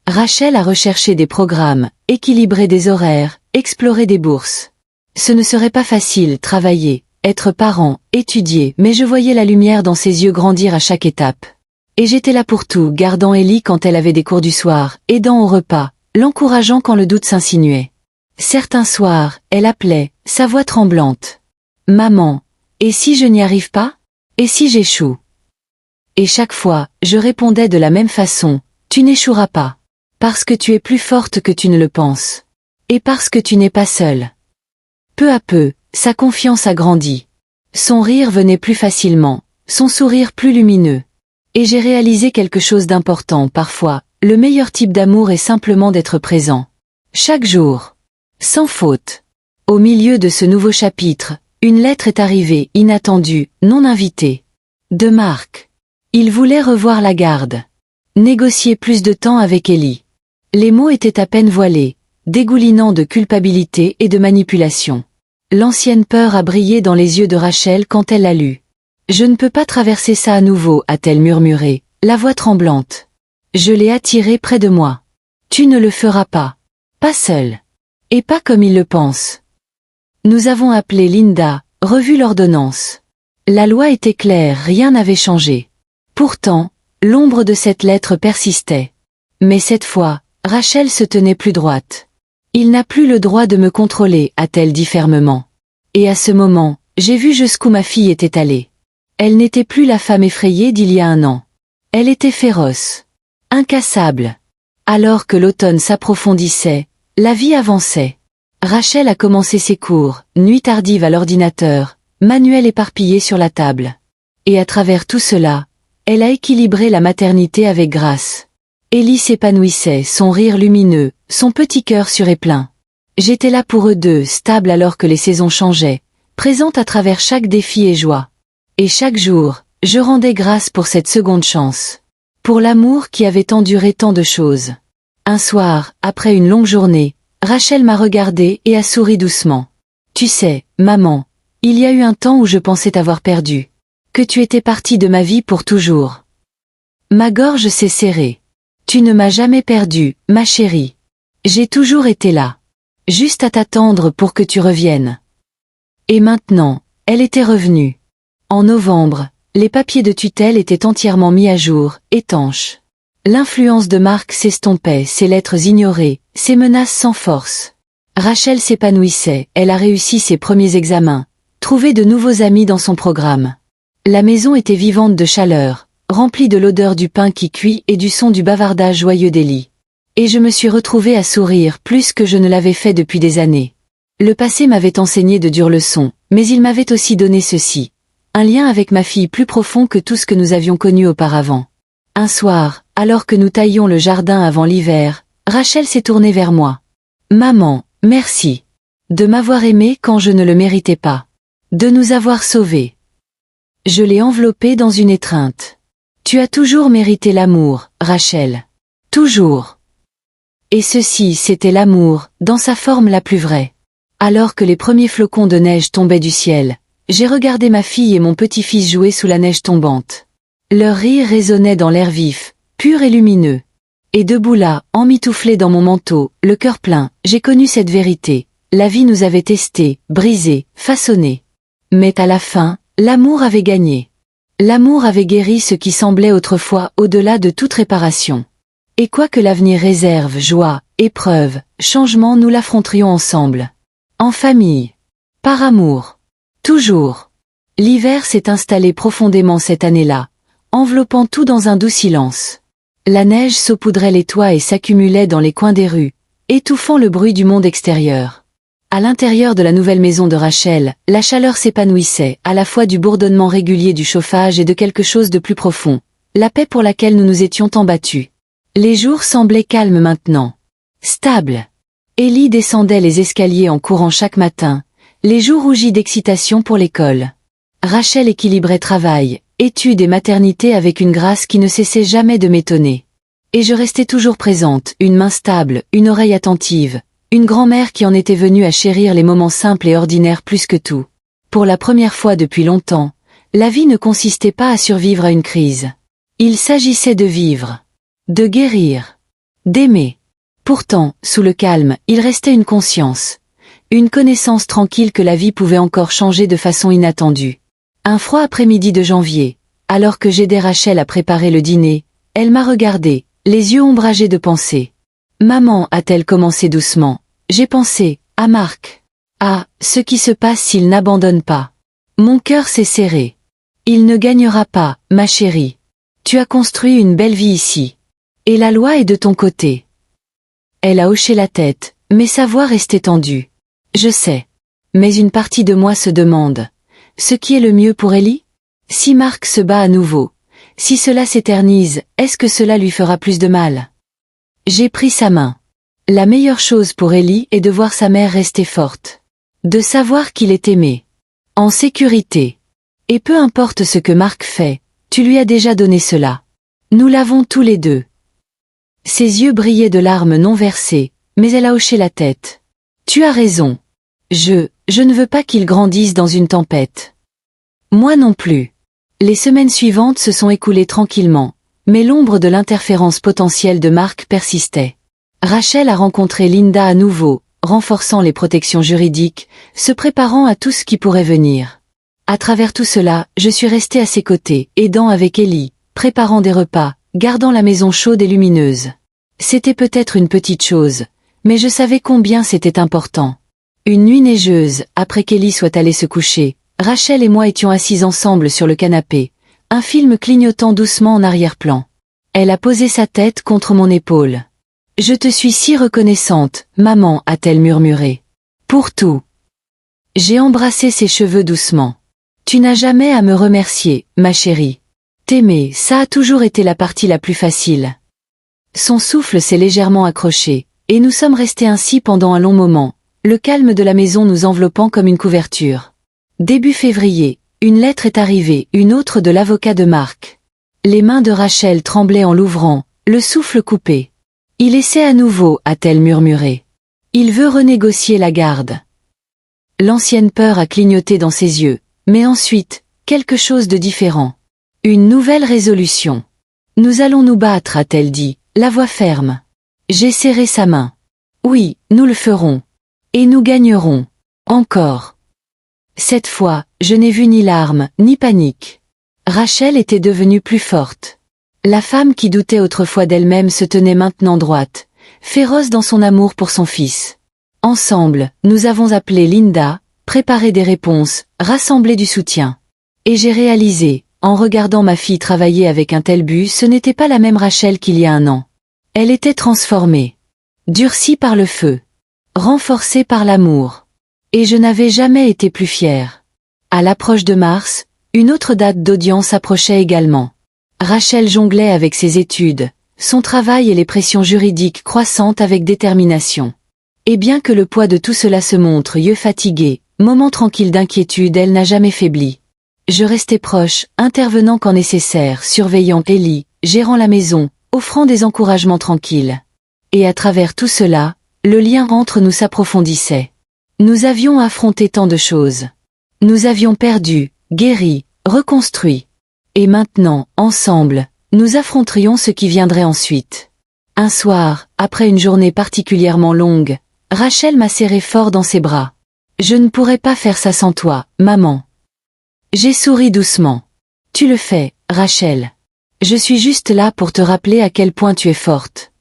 Rachel a recherché des programmes, équilibré des horaires, exploré des bourses. Ce ne serait pas facile, travailler, être parent, étudier, mais je voyais la lumière dans ses yeux grandir à chaque étape. Et j'étais là pour tout, gardant Ellie quand elle avait des cours du soir, aidant au repas, l'encourageant quand le doute s'insinuait. Certains soirs, elle appelait, sa voix tremblante. « Maman, et si je n'y arrive pas? Et si j'échoue ?» Et chaque fois, je répondais de la même façon, « Tu n'échoueras pas. Parce que tu es plus forte que tu ne le penses. Et parce que tu n'es pas seule. » Peu à peu, sa confiance a grandi. Son rire venait plus facilement, son sourire plus lumineux. Et j'ai réalisé quelque chose d'important parfois, le meilleur type d'amour est simplement d'être présent. Chaque jour. Sans faute. Au milieu de ce nouveau chapitre, une lettre est arrivée, inattendue, non invitée. De Marc. Il voulait revoir la garde. Négocier plus de temps avec Ellie. Les mots étaient à peine voilés, dégoulinant de culpabilité et de manipulation. L'ancienne peur a brillé dans les yeux de Rachel quand elle l'a lu. « Je ne peux pas traverser ça à nouveau », a-t-elle murmuré, la voix tremblante. Je l'ai attiré près de moi. « Tu ne le feras pas. Pas seul. Et pas comme il le pense. » Nous avons appelé Linda, revu l'ordonnance. La loi était claire, rien n'avait changé. Pourtant, l'ombre de cette lettre persistait. Mais cette fois, Rachel se tenait plus droite. « Il n'a plus le droit de me contrôler », a-t-elle dit fermement. Et à ce moment, j'ai vu jusqu'où ma fille était allée. Elle n'était plus la femme effrayée d'il y a un an. Elle était féroce. Incassable. Alors que l'automne s'approfondissait, la vie avançait. Rachel a commencé ses cours, nuit tardive à l'ordinateur, manuel éparpillé sur la table. Et à travers tout cela, elle a équilibré la maternité avec grâce. Ellie s'épanouissait, son rire lumineux, son petit cœur sûr et plein. J'étais là pour eux deux, stable alors que les saisons changeaient, présente à travers chaque défi et joie. Et chaque jour, je rendais grâce pour cette seconde chance. Pour l'amour qui avait enduré tant de choses. Un soir, après une longue journée, Rachel m'a regardé et a souri doucement. « Tu sais, maman, il y a eu un temps où je pensais t'avoir perdu. Que tu étais partie de ma vie pour toujours. » Ma gorge s'est serrée. « Tu ne m'as jamais perdue, ma chérie. J'ai toujours été là. Juste à t'attendre pour que tu reviennes. » Et maintenant, elle était revenue. En novembre, les papiers de tutelle étaient entièrement mis à jour, étanches. L'influence de Marc s'estompait, ses lettres ignorées, ses menaces sans force. Rachel s'épanouissait, elle a réussi ses premiers examens, trouvé de nouveaux amis dans son programme. La maison était vivante de chaleur, remplie de l'odeur du pain qui cuit et du son du bavardage joyeux d'Ellie. Et je me suis retrouvée à sourire plus que je ne l'avais fait depuis des années. Le passé m'avait enseigné de dures leçons, mais il m'avait aussi donné ceci. Un lien avec ma fille plus profond que tout ce que nous avions connu auparavant. Un soir, alors que nous taillions le jardin avant l'hiver, Rachel s'est tournée vers moi. « Maman, merci. De m'avoir aimée quand je ne le méritais pas. De nous avoir sauvés. » Je l'ai enveloppée dans une étreinte. « Tu as toujours mérité l'amour, Rachel. Toujours. » Et ceci, c'était l'amour, dans sa forme la plus vraie. Alors que les premiers flocons de neige tombaient du ciel, j'ai regardé ma fille et mon petit-fils jouer sous la neige tombante. Leur rire résonnait dans l'air vif, pur et lumineux. Et debout là, emmitouflé dans mon manteau, le cœur plein, j'ai connu cette vérité. La vie nous avait testés, brisés, façonnés. Mais à la fin, l'amour avait gagné. L'amour avait guéri ce qui semblait autrefois au-delà de toute réparation. Et quoi que l'avenir réserve, joie, épreuve, changement, nous l'affronterions ensemble. En famille. Par amour. Toujours. L'hiver s'est installé profondément cette année-là, enveloppant tout dans un doux silence. La neige saupoudrait les toits et s'accumulait dans les coins des rues, étouffant le bruit du monde extérieur. À l'intérieur de la nouvelle maison de Rachel, la chaleur s'épanouissait, à la fois du bourdonnement régulier du chauffage et de quelque chose de plus profond, la paix pour laquelle nous nous étions tant battus. Les jours semblaient calmes maintenant. Stables. Ellie descendait les escaliers en courant chaque matin, les joues rougies d'excitation pour l'école. Rachel équilibrait travail, études et maternité avec une grâce qui ne cessait jamais de m'étonner. Et je restais toujours présente, une main stable, une oreille attentive, une grand-mère qui en était venue à chérir les moments simples et ordinaires plus que tout. Pour la première fois depuis longtemps, la vie ne consistait pas à survivre à une crise. Il s'agissait de vivre, de guérir, d'aimer. Pourtant, sous le calme, il restait une conscience. Une connaissance tranquille que la vie pouvait encore changer de façon inattendue. Un froid après-midi de janvier, alors que j'aidais Rachel à préparer le dîner, elle m'a regardé, les yeux ombragés de pensée. « Maman, a-t-elle commencé doucement, j'ai pensé, à Marc. Ah, ce qui se passe s'il n'abandonne pas. Mon cœur s'est serré. Il ne gagnera pas, ma chérie. Tu as construit une belle vie ici. Et la loi est de ton côté. Elle a hoché la tête, mais sa voix restait tendue. Je sais. Mais une partie de moi se demande. Ce qui est le mieux pour Ellie? Si Marc se bat à nouveau, si cela s'éternise, est-ce que cela lui fera plus de mal? J'ai pris sa main. La meilleure chose pour Ellie est de voir sa mère rester forte. De savoir qu'il est aimé. En sécurité. Et peu importe ce que Marc fait, tu lui as déjà donné cela. Nous l'avons tous les deux. Ses yeux brillaient de larmes non versées, mais elle a hoché la tête. Tu as raison. Je ne veux pas qu'il grandisse dans une tempête. Moi non plus. Les semaines suivantes se sont écoulées tranquillement, mais l'ombre de l'interférence potentielle de Marc persistait. Rachel a rencontré Linda à nouveau, renforçant les protections juridiques, se préparant à tout ce qui pourrait venir. À travers tout cela, je suis restée à ses côtés, aidant avec Ellie, préparant des repas, gardant la maison chaude et lumineuse. C'était peut-être une petite chose, mais je savais combien c'était important. Une nuit neigeuse, après qu'Ellie soit allée se coucher, Rachel et moi étions assises ensemble sur le canapé, un film clignotant doucement en arrière-plan. Elle a posé sa tête contre mon épaule. « Je te suis si reconnaissante, maman, a-t-elle murmuré. Pour tout. » J'ai embrassé ses cheveux doucement. « Tu n'as jamais à me remercier, ma chérie. T'aimer, ça a toujours été la partie la plus facile. » Son souffle s'est légèrement accroché, et nous sommes restés ainsi pendant un long moment, le calme de la maison nous enveloppant comme une couverture. Début février, une lettre est arrivée, une autre de l'avocat de Marc. Les mains de Rachel tremblaient en l'ouvrant, le souffle coupé. « Il essaie à nouveau, a-t-elle murmuré. Il veut renégocier la garde. » L'ancienne peur a clignoté dans ses yeux, mais ensuite, quelque chose de différent. Une nouvelle résolution. « Nous allons nous battre, a-t-elle dit, la voix ferme. J'ai serré sa main. « Oui, nous le ferons. Et nous gagnerons. Encore. » Cette fois, je n'ai vu ni larmes, ni panique. Rachel était devenue plus forte. La femme qui doutait autrefois d'elle-même se tenait maintenant droite, féroce dans son amour pour son fils. Ensemble, nous avons appelé Linda, préparé des réponses, rassemblé du soutien. Et j'ai réalisé, en regardant ma fille travailler avec un tel but, ce n'était pas la même Rachel qu'il y a un an. Elle était transformée. Durcie par le feu. Renforcée par l'amour. Et je n'avais jamais été plus fière. À l'approche de mars, une autre date d'audience approchait également. Rachel jonglait avec ses études, son travail et les pressions juridiques croissantes avec détermination. Et bien que le poids de tout cela se montre yeux fatigués, moment tranquille d'inquiétude, elle n'a jamais faibli. Je restais proche, intervenant quand nécessaire, surveillant Ellie, gérant la maison, offrant des encouragements tranquilles. Et à travers tout cela, le lien entre nous s'approfondissait. Nous avions affronté tant de choses. Nous avions perdu, guéri, reconstruit. Et maintenant, ensemble, nous affronterions ce qui viendrait ensuite. Un soir, après une journée particulièrement longue, Rachel m'a serré fort dans ses bras. « Je ne pourrais pas faire ça sans toi, maman. » J'ai souri doucement. « Tu le fais, Rachel. Je suis juste là pour te rappeler à quel point tu es forte. »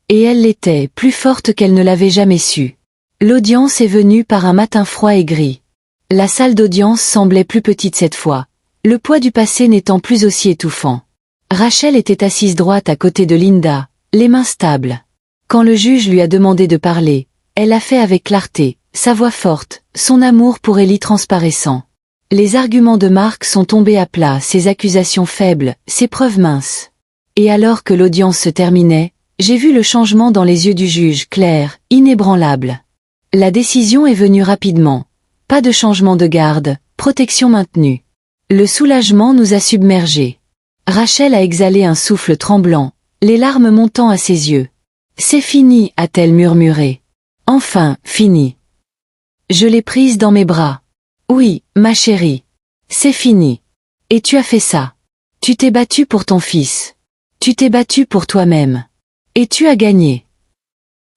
Et elle l'était, plus forte qu'elle ne l'avait jamais su. L'audience est venue par un matin froid et gris. La salle d'audience semblait plus petite cette fois, le poids du passé n'étant plus aussi étouffant. Rachel était assise droite à côté de Linda, les mains stables. Quand le juge lui a demandé de parler, elle a fait avec clarté, sa voix forte, son amour pour Ellie transparaissant. Les arguments de Marc sont tombés à plat, ses accusations faibles, ses preuves minces. Et alors que l'audience se terminait, j'ai vu le changement dans les yeux du juge, clair, inébranlable. La décision est venue rapidement. Pas de changement de garde, protection maintenue. Le soulagement nous a submergés. Rachel a exhalé un souffle tremblant, les larmes montant à ses yeux. « C'est fini » a-t-elle murmuré. « Enfin, fini. » Je l'ai prise dans mes bras. « Oui, ma chérie. C'est fini. Et tu as fait ça. Tu t'es battue pour ton fils. Tu t'es battue pour toi-même. Et tu as gagné. »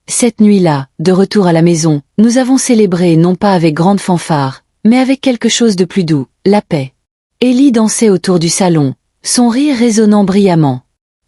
Cette nuit-là, de retour à la maison, nous avons célébré non pas avec grande fanfare, mais avec quelque chose de plus doux, la paix. Ellie dansait autour du salon, son rire résonnant brillamment.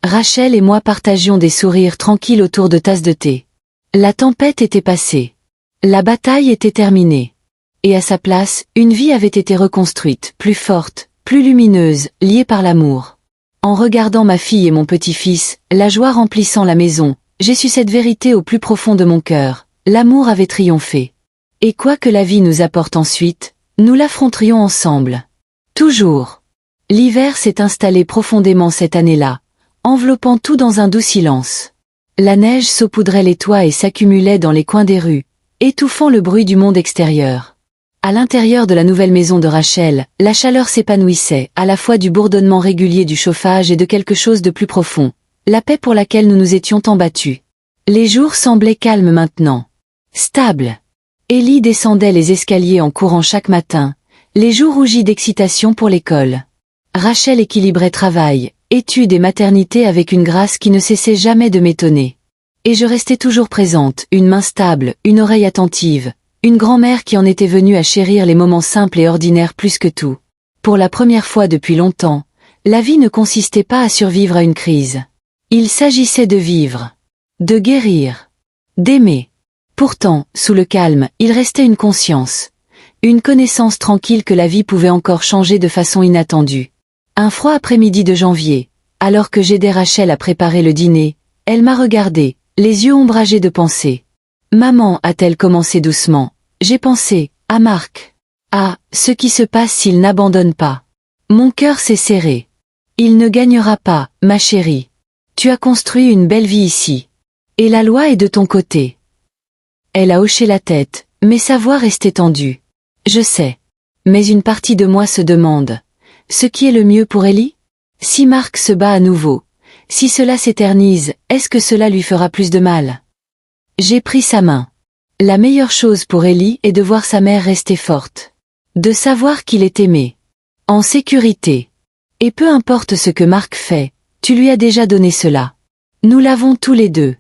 Rachel et moi partagions des sourires tranquilles autour de tasses de thé. La tempête était passée. La bataille était terminée. Et à sa place, une vie avait été reconstruite, plus forte, plus lumineuse, liée par l'amour. En regardant ma fille et mon petit-fils, la joie remplissant la maison, j'ai su cette vérité au plus profond de mon cœur. L'amour avait triomphé. Et quoi que la vie nous apporte ensuite, nous l'affronterions ensemble. Toujours. L'hiver s'est installé profondément cette année-là, enveloppant tout dans un doux silence. La neige saupoudrait les toits et s'accumulait dans les coins des rues, étouffant le bruit du monde extérieur. À l'intérieur de la nouvelle maison de Rachel, la chaleur s'épanouissait, à la fois du bourdonnement régulier du chauffage et de quelque chose de plus profond, la paix pour laquelle nous nous étions tant battus. Les jours semblaient calmes maintenant. Stables. Ellie descendait les escaliers en courant chaque matin, les joues rougies d'excitation pour l'école. Rachel équilibrait travail, études et maternité avec une grâce qui ne cessait jamais de m'étonner. Et je restais toujours présente, une main stable, une oreille attentive, une grand-mère qui en était venue à chérir les moments simples et ordinaires plus que tout. Pour la première fois depuis longtemps, la vie ne consistait pas à survivre à une crise. Il s'agissait de vivre, de guérir, d'aimer. Pourtant, sous le calme, il restait une conscience, une connaissance tranquille que la vie pouvait encore changer de façon inattendue. Un froid après-midi de janvier, alors que j'aidais Rachel à préparer le dîner, elle m'a regardé, les yeux ombragés de pensée. Maman, a-t-elle commencé doucement, j'ai pensé, à Marc. Ah, ce qui se passe s'il n'abandonne pas. Mon cœur s'est serré. Il ne gagnera pas, ma chérie. Tu as construit une belle vie ici. Et la loi est de ton côté. Elle a hoché la tête, mais sa voix restait tendue. Je sais. Mais une partie de moi se demande. Ce qui est le mieux pour Ellie? Si Marc se bat à nouveau, si cela s'éternise, est-ce que cela lui fera plus de mal? J'ai pris sa main. La meilleure chose pour Ellie est de voir sa mère rester forte. De savoir qu'il est aimé. En sécurité. Et peu importe ce que Marc fait, tu lui as déjà donné cela. Nous l'avons tous les deux.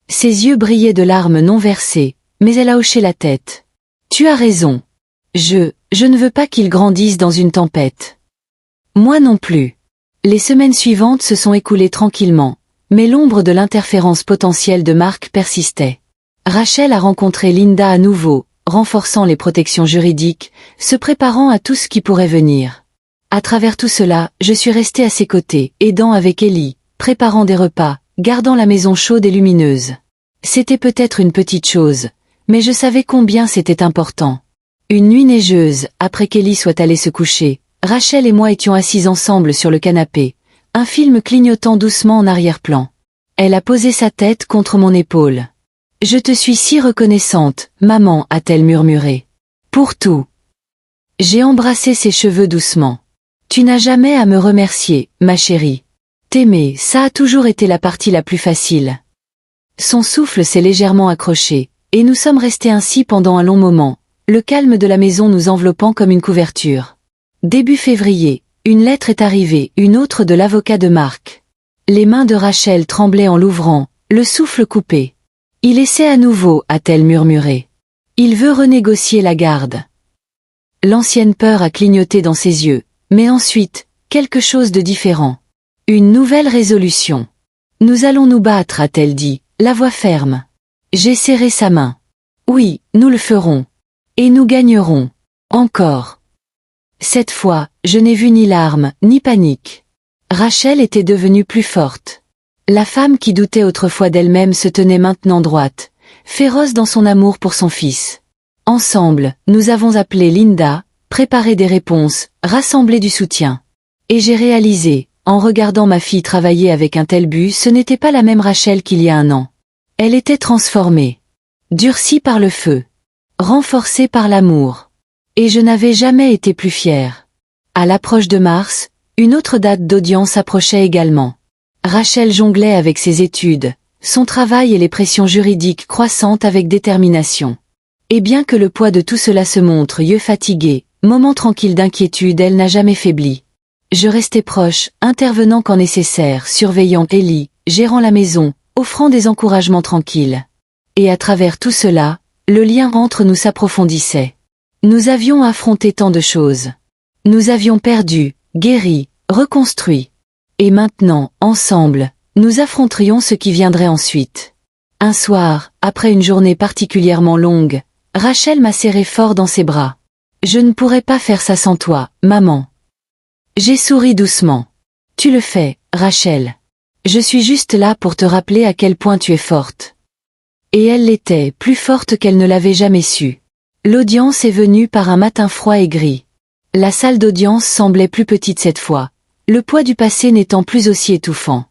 Ses yeux brillaient de larmes non versées, mais elle a hoché la tête. Tu as raison. Je ne veux pas qu'il grandisse dans une tempête. Moi non plus. Les semaines suivantes se sont écoulées tranquillement, mais l'ombre de l'interférence potentielle de Marc persistait. Rachel a rencontré Linda à nouveau, renforçant les protections juridiques, se préparant à tout ce qui pourrait venir. À travers tout cela, je suis restée à ses côtés, aidant avec Ellie, préparant des repas, gardant la maison chaude et lumineuse. C'était peut-être une petite chose, mais je savais combien c'était important. Une nuit neigeuse, après qu'Ellie soit allée se coucher, Rachel et moi étions assis ensemble sur le canapé, un film clignotant doucement en arrière-plan. Elle a posé sa tête contre mon épaule. « Je te suis si reconnaissante, maman, a-t-elle murmuré. Pour tout. » J'ai embrassé ses cheveux doucement. « Tu n'as jamais à me remercier, ma chérie. T'aimer, ça a toujours été la partie la plus facile. » Son souffle s'est légèrement accroché, et nous sommes restés ainsi pendant un long moment, le calme de la maison nous enveloppant comme une couverture. Début février, une lettre est arrivée, une autre de l'avocat de Marc. Les mains de Rachel tremblaient en l'ouvrant, le souffle coupé. « Il essaie à nouveau, a-t-elle murmuré. Il veut renégocier la garde. » L'ancienne peur a clignoté dans ses yeux, mais ensuite, quelque chose de différent. Une nouvelle résolution. « Nous allons nous battre, a-t-elle dit, la voix ferme. J'ai serré sa main. « Oui, nous le ferons. Et nous gagnerons. Encore. » Cette fois, je n'ai vu ni larmes, ni panique. Rachel était devenue plus forte. La femme qui doutait autrefois d'elle-même se tenait maintenant droite, féroce dans son amour pour son fils. Ensemble, nous avons appelé Linda, préparé des réponses, rassemblé du soutien. Et j'ai réalisé, en regardant ma fille travailler avec un tel but, ce n'était pas la même Rachel qu'il y a un an. Elle était transformée. Durcie par le feu. Renforcée par l'amour. Et je n'avais jamais été plus fière. À l'approche de mars, une autre date d'audience approchait également. Rachel jonglait avec ses études, son travail et les pressions juridiques croissantes avec détermination. Et bien que le poids de tout cela se montre yeux fatigués, moment tranquille d'inquiétude, elle n'a jamais faibli. Je restais proche, intervenant quand nécessaire, surveillant Ellie, gérant la maison, offrant des encouragements tranquilles. Et à travers tout cela, le lien entre nous s'approfondissait. Nous avions affronté tant de choses. Nous avions perdu, guéri, reconstruit. Et maintenant, ensemble, nous affronterions ce qui viendrait ensuite. Un soir, après une journée particulièrement longue, Rachel m'a serré fort dans ses bras. Je ne pourrais pas faire ça sans toi, maman. J'ai souri doucement. Tu le fais, Rachel. Je suis juste là pour te rappeler à quel point tu es forte. Et elle l'était, plus forte qu'elle ne l'avait jamais su. L'audience est venue par un matin froid et gris. La salle d'audience semblait plus petite cette fois, le poids du passé n'étant plus aussi étouffant.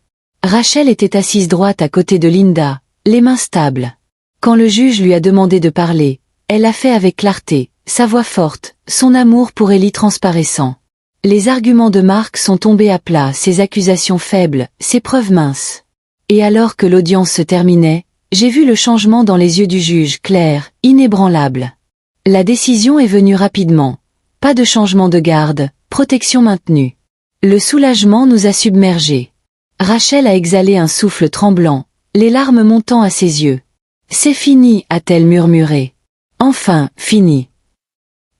Rachel était assise droite à côté de Linda, les mains stables. Quand le juge lui a demandé de parler, elle l'a fait avec clarté, sa voix forte, son amour pour Ellie transparaissant. Les arguments de Mark sont tombés à plat, ses accusations faibles, ses preuves minces. Et alors que l'audience se terminait, j'ai vu le changement dans les yeux du juge, clair, inébranlable. La décision est venue rapidement. Pas de changement de garde, protection maintenue. Le soulagement nous a submergés. Rachel a exhalé un souffle tremblant, les larmes montant à ses yeux. « C'est fini » a-t-elle murmuré. « Enfin, fini. »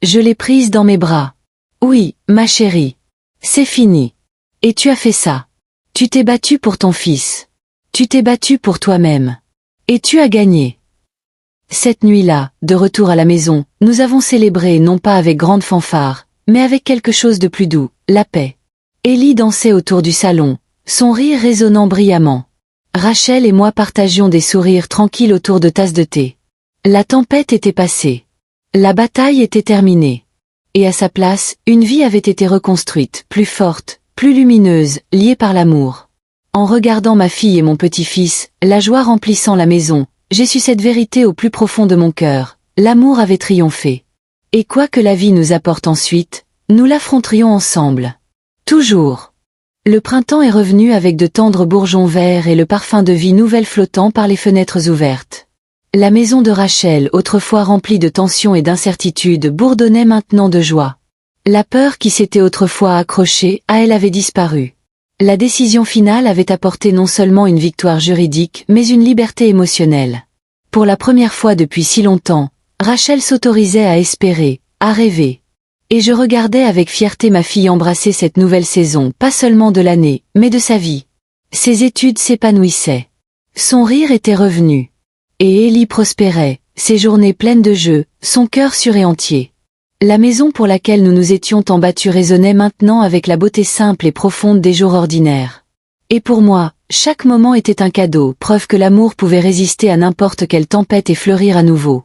Je l'ai prise dans mes bras. « Oui, ma chérie. C'est fini. Et tu as fait ça. Tu t'es battue pour ton fils. Tu t'es battue pour toi-même. Et tu as gagné. » Cette nuit-là, de retour à la maison, nous avons célébré non pas avec grande fanfare, mais avec quelque chose de plus doux, la paix. Ellie dansait autour du salon, son rire résonnant brillamment. Rachel et moi partagions des sourires tranquilles autour de tasses de thé. La tempête était passée. La bataille était terminée. Et à sa place, une vie avait été reconstruite, plus forte, plus lumineuse, liée par l'amour. En regardant ma fille et mon petit-fils, la joie remplissant la maison, j'ai su cette vérité au plus profond de mon cœur, l'amour avait triomphé. Et quoi que la vie nous apporte ensuite, nous l'affronterions ensemble. Toujours. Le printemps est revenu avec de tendres bourgeons verts et le parfum de vie nouvelle flottant par les fenêtres ouvertes. La maison de Rachel, autrefois remplie de tension et d'incertitude, bourdonnait maintenant de joie. La peur qui s'était autrefois accrochée à elle avait disparu. La décision finale avait apporté non seulement une victoire juridique, mais une liberté émotionnelle. Pour la première fois depuis si longtemps, Rachel s'autorisait à espérer, à rêver. Et je regardais avec fierté ma fille embrasser cette nouvelle saison, pas seulement de l'année, mais de sa vie. Ses études s'épanouissaient. Son rire était revenu. Et Ellie prospérait, ses journées pleines de jeux, son cœur sûr et entier. La maison pour laquelle nous nous étions tant battus résonnait maintenant avec la beauté simple et profonde des jours ordinaires. Et pour moi, chaque moment était un cadeau, preuve que l'amour pouvait résister à n'importe quelle tempête et fleurir à nouveau.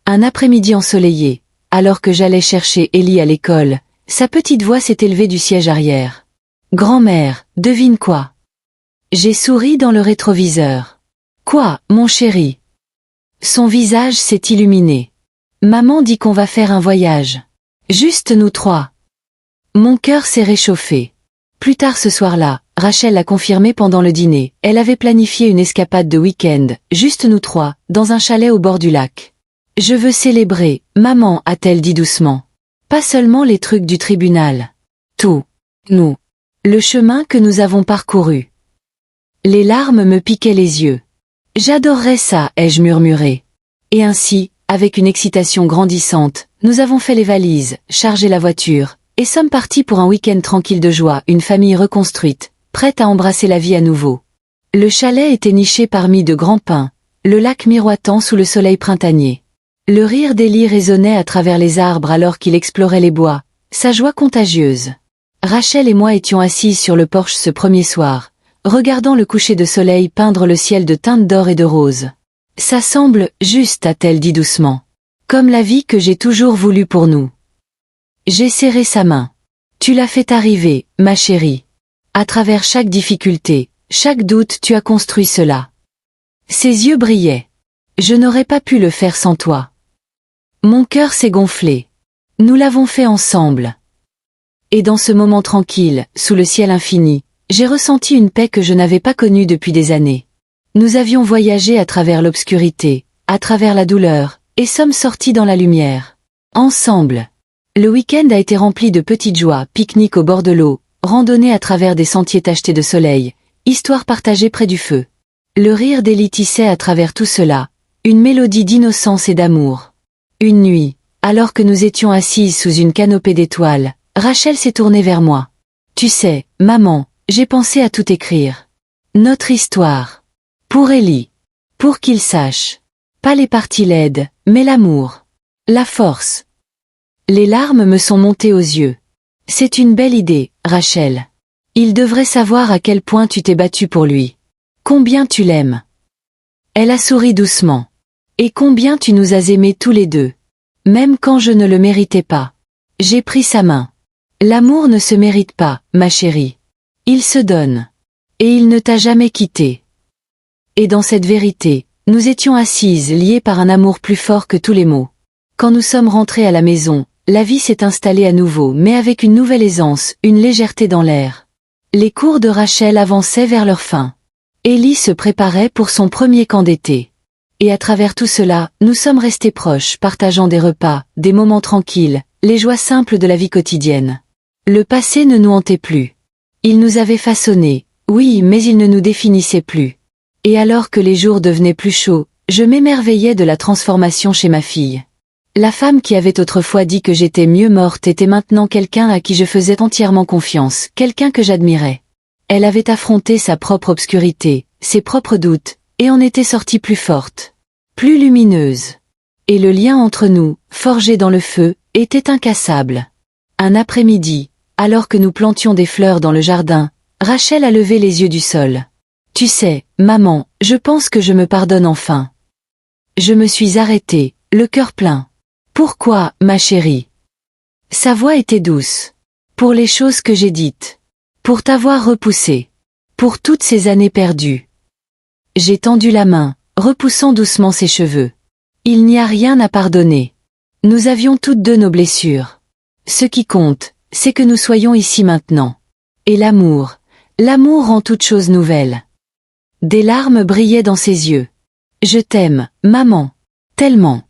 Un après-midi ensoleillé, alors que j'allais chercher Ellie à l'école, sa petite voix s'est élevée du siège arrière. « Grand-mère, devine quoi ?» J'ai souri dans le rétroviseur. « Quoi, mon chéri ?» Son visage s'est illuminé. « Maman dit qu'on va faire un voyage. Juste nous trois. » Mon cœur s'est réchauffé. Plus tard ce soir-là, Rachel l'a confirmé pendant le dîner, elle avait planifié une escapade de week-end, juste nous trois, dans un chalet au bord du lac. « Je veux célébrer, maman » a-t-elle dit doucement. Pas seulement les trucs du tribunal. Tout. Nous. Le chemin que nous avons parcouru. Les larmes me piquaient les yeux. « J'adorerais ça » ai-je murmuré. Et ainsi, avec une excitation grandissante, nous avons fait les valises, chargé la voiture, et sommes partis pour un week-end tranquille de joie, une famille reconstruite, prête à embrasser la vie à nouveau. Le chalet était niché parmi de grands pins, le lac miroitant sous le soleil printanier. Le rire d'Ellie résonnait à travers les arbres alors qu'il explorait les bois, sa joie contagieuse. Rachel et moi étions assises sur le porche ce premier soir, regardant le coucher de soleil peindre le ciel de teintes d'or et de rose. « Ça semble juste » a-t-elle dit doucement. « Comme la vie que j'ai toujours voulu pour nous. » J'ai serré sa main. « Tu l'as fait arriver, ma chérie. À travers chaque difficulté, chaque doute tu as construit cela. » Ses yeux brillaient. « Je n'aurais pas pu le faire sans toi. » Mon cœur s'est gonflé. Nous l'avons fait ensemble. Et dans ce moment tranquille, sous le ciel infini, j'ai ressenti une paix que je n'avais pas connue depuis des années. Nous avions voyagé à travers l'obscurité, à travers la douleur, et sommes sortis dans la lumière. Ensemble. Le week-end a été rempli de petites joies, pique-niques au bord de l'eau, randonnées à travers des sentiers tachetés de soleil, histoires partagées près du feu. Le rire d'Ellie tissait à travers tout cela, une mélodie d'innocence et d'amour. Une nuit, alors que nous étions assises sous une canopée d'étoiles, Rachel s'est tournée vers moi. « Tu sais, maman, j'ai pensé à tout écrire. Notre histoire. Pour Ellie. Pour qu'il sache. Pas les parties laides, mais l'amour. La force. Les larmes me sont montées aux yeux. C'est une belle idée, Rachel. Il devrait savoir à quel point tu t'es battue pour lui. Combien tu l'aimes. Elle a souri doucement. Et combien tu nous as aimés tous les deux. Même quand je ne le méritais pas. J'ai pris sa main. L'amour ne se mérite pas, ma chérie. Il se donne. Et il ne t'a jamais quitté. Et dans cette vérité, nous étions assises liées par un amour plus fort que tous les mots. Quand nous sommes rentrés à la maison, la vie s'est installée à nouveau mais avec une nouvelle aisance, une légèreté dans l'air. Les cours de Rachel avançaient vers leur fin. Ellie se préparait pour son premier camp d'été. Et à travers tout cela, nous sommes restés proches, partageant des repas, des moments tranquilles, les joies simples de la vie quotidienne. Le passé ne nous hantait plus. Il nous avait façonnés, oui, mais il ne nous définissait plus. Et alors que les jours devenaient plus chauds, je m'émerveillais de la transformation chez ma fille. La femme qui avait autrefois dit que j'étais mieux morte était maintenant quelqu'un à qui je faisais entièrement confiance, quelqu'un que j'admirais. Elle avait affronté sa propre obscurité, ses propres doutes, et en était sortie plus forte, plus lumineuse. Et le lien entre nous, forgé dans le feu, était incassable. Un après-midi, alors que nous plantions des fleurs dans le jardin, Rachel a levé les yeux du sol. « Tu sais, maman, je pense que je me pardonne enfin. » Je me suis arrêtée, le cœur plein. « Pourquoi, ma chérie ?» Sa voix était douce. « Pour les choses que j'ai dites. Pour t'avoir repoussé. Pour toutes ces années perdues. » J'ai tendu la main, repoussant doucement ses cheveux. Il n'y a rien à pardonner. Nous avions toutes deux nos blessures. Ce qui compte, c'est que nous soyons ici maintenant. Et l'amour rend toute chose nouvelle. Des larmes brillaient dans ses yeux. « Je t'aime, maman. Tellement. »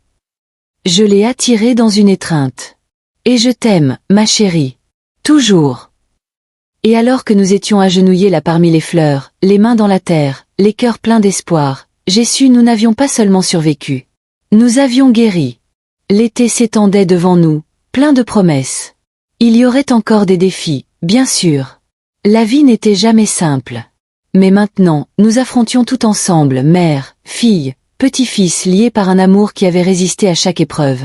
Je l'ai attirée dans une étreinte. « Et je t'aime, ma chérie. Toujours. » Et alors que nous étions agenouillés là parmi les fleurs, les mains dans la terre, les cœurs pleins d'espoir, j'ai su nous n'avions pas seulement survécu. Nous avions guéri. L'été s'étendait devant nous, plein de promesses. Il y aurait encore des défis, bien sûr. La vie n'était jamais simple. Mais maintenant, nous affrontions tout ensemble, mère, fille, petit-fils liés par un amour qui avait résisté à chaque épreuve.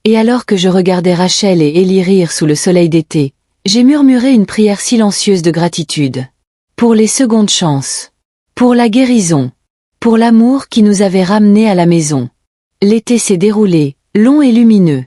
Et alors que je regardais Rachel et Ellie rire sous le soleil d'été, j'ai murmuré une prière silencieuse de gratitude. Pour les secondes chances. Pour la guérison. Pour l'amour qui nous avait ramenés à la maison. L'été s'est déroulé, long et lumineux.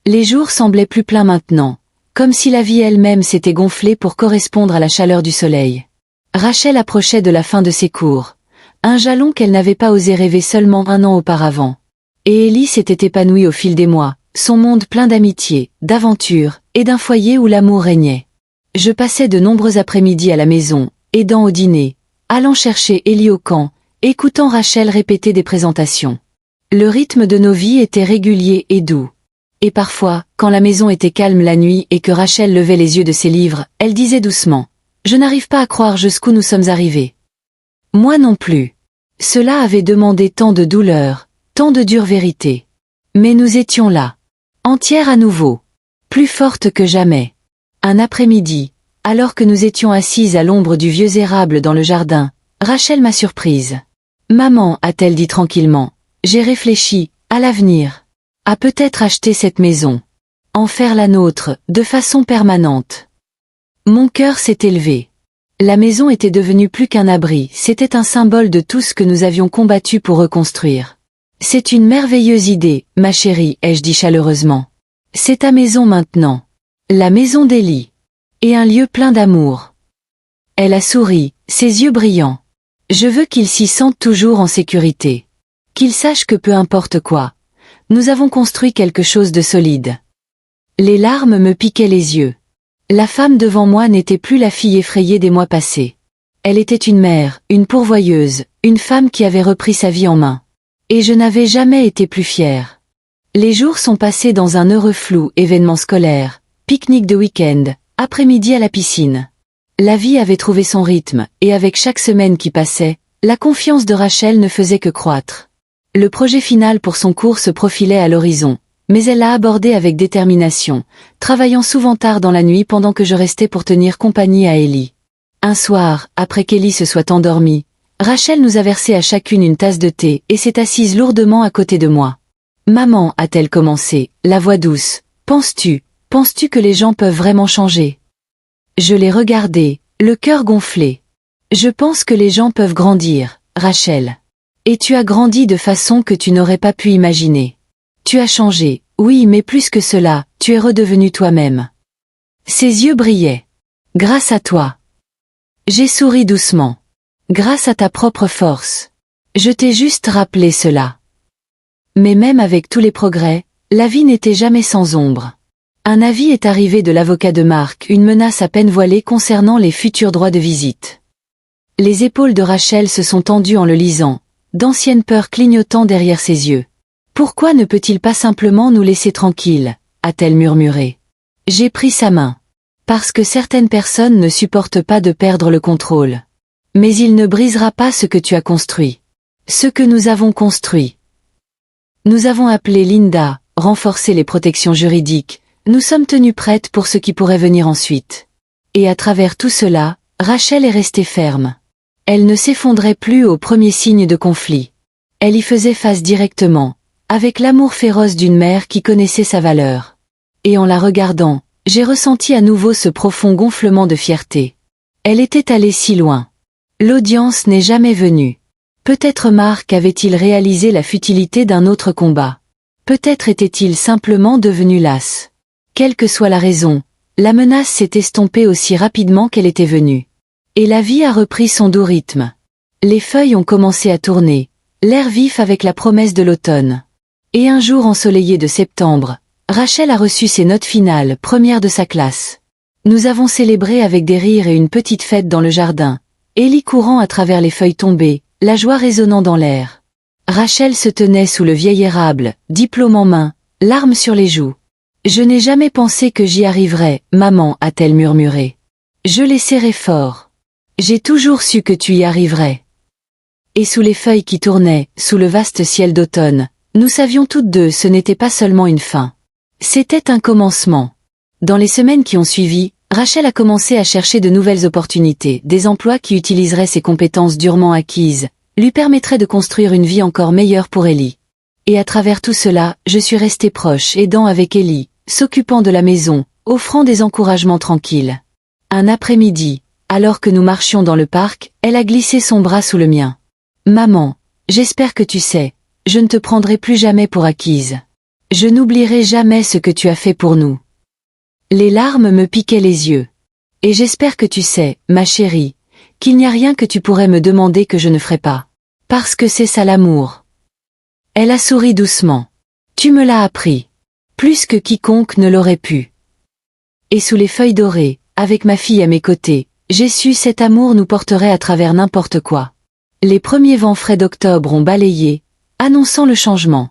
Les jours semblaient plus pleins maintenant, comme si la vie elle-même s'était gonflée pour correspondre à la chaleur du soleil. Rachel approchait de la fin de ses cours, un jalon qu'elle n'avait pas osé rêver seulement un an auparavant. Et Ellie s'était épanouie au fil des mois, son monde plein d'amitié, d'aventures, et d'un foyer où l'amour régnait. Je passais de nombreux après-midi à la maison, aidant au dîner, allant chercher Ellie au camp, écoutant Rachel répéter des présentations. Le rythme de nos vies était régulier et doux. Et parfois, quand la maison était calme la nuit et que Rachel levait les yeux de ses livres, elle disait doucement « Je n'arrive pas à croire jusqu'où nous sommes arrivés. » Moi non plus. Cela avait demandé tant de douleur, tant de dures vérités. Mais nous étions là. Entières à nouveau. Plus fortes que jamais. Un après-midi, alors que nous étions assises à l'ombre du vieux érable dans le jardin, Rachel m'a surprise. « Maman, a-t-elle dit tranquillement, j'ai réfléchi, à l'avenir. À peut-être acheter cette maison. En faire la nôtre, de façon permanente. » Mon cœur s'est élevé. La maison était devenue plus qu'un abri, c'était un symbole de tout ce que nous avions combattu pour reconstruire. « C'est une merveilleuse idée, ma chérie, ai-je dit chaleureusement. C'est ta maison maintenant. La maison d'Ellie. Et un lieu plein d'amour. » Elle a souri, ses yeux brillants. « Je veux qu'il s'y sente toujours en sécurité. Qu'il sache que peu importe quoi, nous avons construit quelque chose de solide. » Les larmes me piquaient les yeux. La femme devant moi n'était plus la fille effrayée des mois passés. Elle était une mère, une pourvoyeuse, une femme qui avait repris sa vie en main. Et je n'avais jamais été plus fière. Les jours sont passés dans un heureux flou, événements scolaires, pique-nique de week-end, après-midi à la piscine. La vie avait trouvé son rythme, et avec chaque semaine qui passait, la confiance de Rachel ne faisait que croître. Le projet final pour son cours se profilait à l'horizon, mais elle l'a abordé avec détermination, travaillant souvent tard dans la nuit pendant que je restais pour tenir compagnie à Ellie. Un soir, après qu'Ellie se soit endormie, Rachel nous a versé à chacune une tasse de thé et s'est assise lourdement à côté de moi. « Maman, a-t-elle commencé, la voix douce, penses-tu que les gens peuvent vraiment changer ?» Je l'ai regardée, le cœur gonflé. « Je pense que les gens peuvent grandir, Rachel. Et tu as grandi de façon que tu n'aurais pas pu imaginer. Tu as changé, oui, mais plus que cela, tu es redevenu toi-même. » Ses yeux brillaient. « Grâce à toi. » J'ai souri doucement. « Grâce à ta propre force. Je t'ai juste rappelé cela. » Mais même avec tous les progrès, la vie n'était jamais sans ombre. Un avis est arrivé de l'avocat de Marc, une menace à peine voilée concernant les futurs droits de visite. Les épaules de Rachel se sont tendues en le lisant, d'anciennes peurs clignotant derrière ses yeux. « Pourquoi ne peut-il pas simplement nous laisser tranquilles ?» a-t-elle murmuré. J'ai pris sa main. « Parce que certaines personnes ne supportent pas de perdre le contrôle. Mais il ne brisera pas ce que tu as construit. Ce que nous avons construit. » Nous avons appelé Linda, renforcé les protections juridiques, nous sommes tenus prêtes pour ce qui pourrait venir ensuite. Et à travers tout cela, Rachel est restée ferme. Elle ne s'effondrait plus au premier signe de conflit. Elle y faisait face directement, avec l'amour féroce d'une mère qui connaissait sa valeur. Et en la regardant, j'ai ressenti à nouveau ce profond gonflement de fierté. Elle était allée si loin. L'audience n'est jamais venue. Peut-être Marc avait-il réalisé la futilité d'un autre combat. Peut-être était-il simplement devenu las. Quelle que soit la raison, la menace s'est estompée aussi rapidement qu'elle était venue. Et la vie a repris son doux rythme. Les feuilles ont commencé à tourner, l'air vif avec la promesse de l'automne. Et un jour ensoleillé de septembre, Rachel a reçu ses notes finales, première de sa classe. Nous avons célébré avec des rires et une petite fête dans le jardin, Ellie courant à travers les feuilles tombées, la joie résonnant dans l'air. Rachel se tenait sous le vieil érable, diplôme en main, larmes sur les joues. « Je n'ai jamais pensé que j'y arriverais, maman, a-t-elle murmuré. Je l'ai serré fort. J'ai toujours su que tu y arriverais. » Et sous les feuilles qui tournaient, sous le vaste ciel d'automne, nous savions toutes deux ce n'était pas seulement une fin. C'était un commencement. Dans les semaines qui ont suivi, Rachel a commencé à chercher de nouvelles opportunités, des emplois qui utiliseraient ses compétences durement acquises, lui permettraient de construire une vie encore meilleure pour Ellie. Et à travers tout cela, je suis restée proche, aidant avec Ellie, s'occupant de la maison, offrant des encouragements tranquilles. Un après-midi, alors que nous marchions dans le parc, elle a glissé son bras sous le mien. « Maman, j'espère que tu sais, je ne te prendrai plus jamais pour acquise. Je n'oublierai jamais ce que tu as fait pour nous. » Les larmes me piquaient les yeux. « Et j'espère que tu sais, ma chérie, qu'il n'y a rien que tu pourrais me demander que je ne ferai pas. Parce que c'est ça l'amour. » Elle a souri doucement. « Tu me l'as appris. Plus que quiconque ne l'aurait pu. » Et sous les feuilles dorées, avec ma fille à mes côtés, j'ai su cet amour nous porterait à travers n'importe quoi. Les premiers vents frais d'octobre ont balayé, annonçant le changement.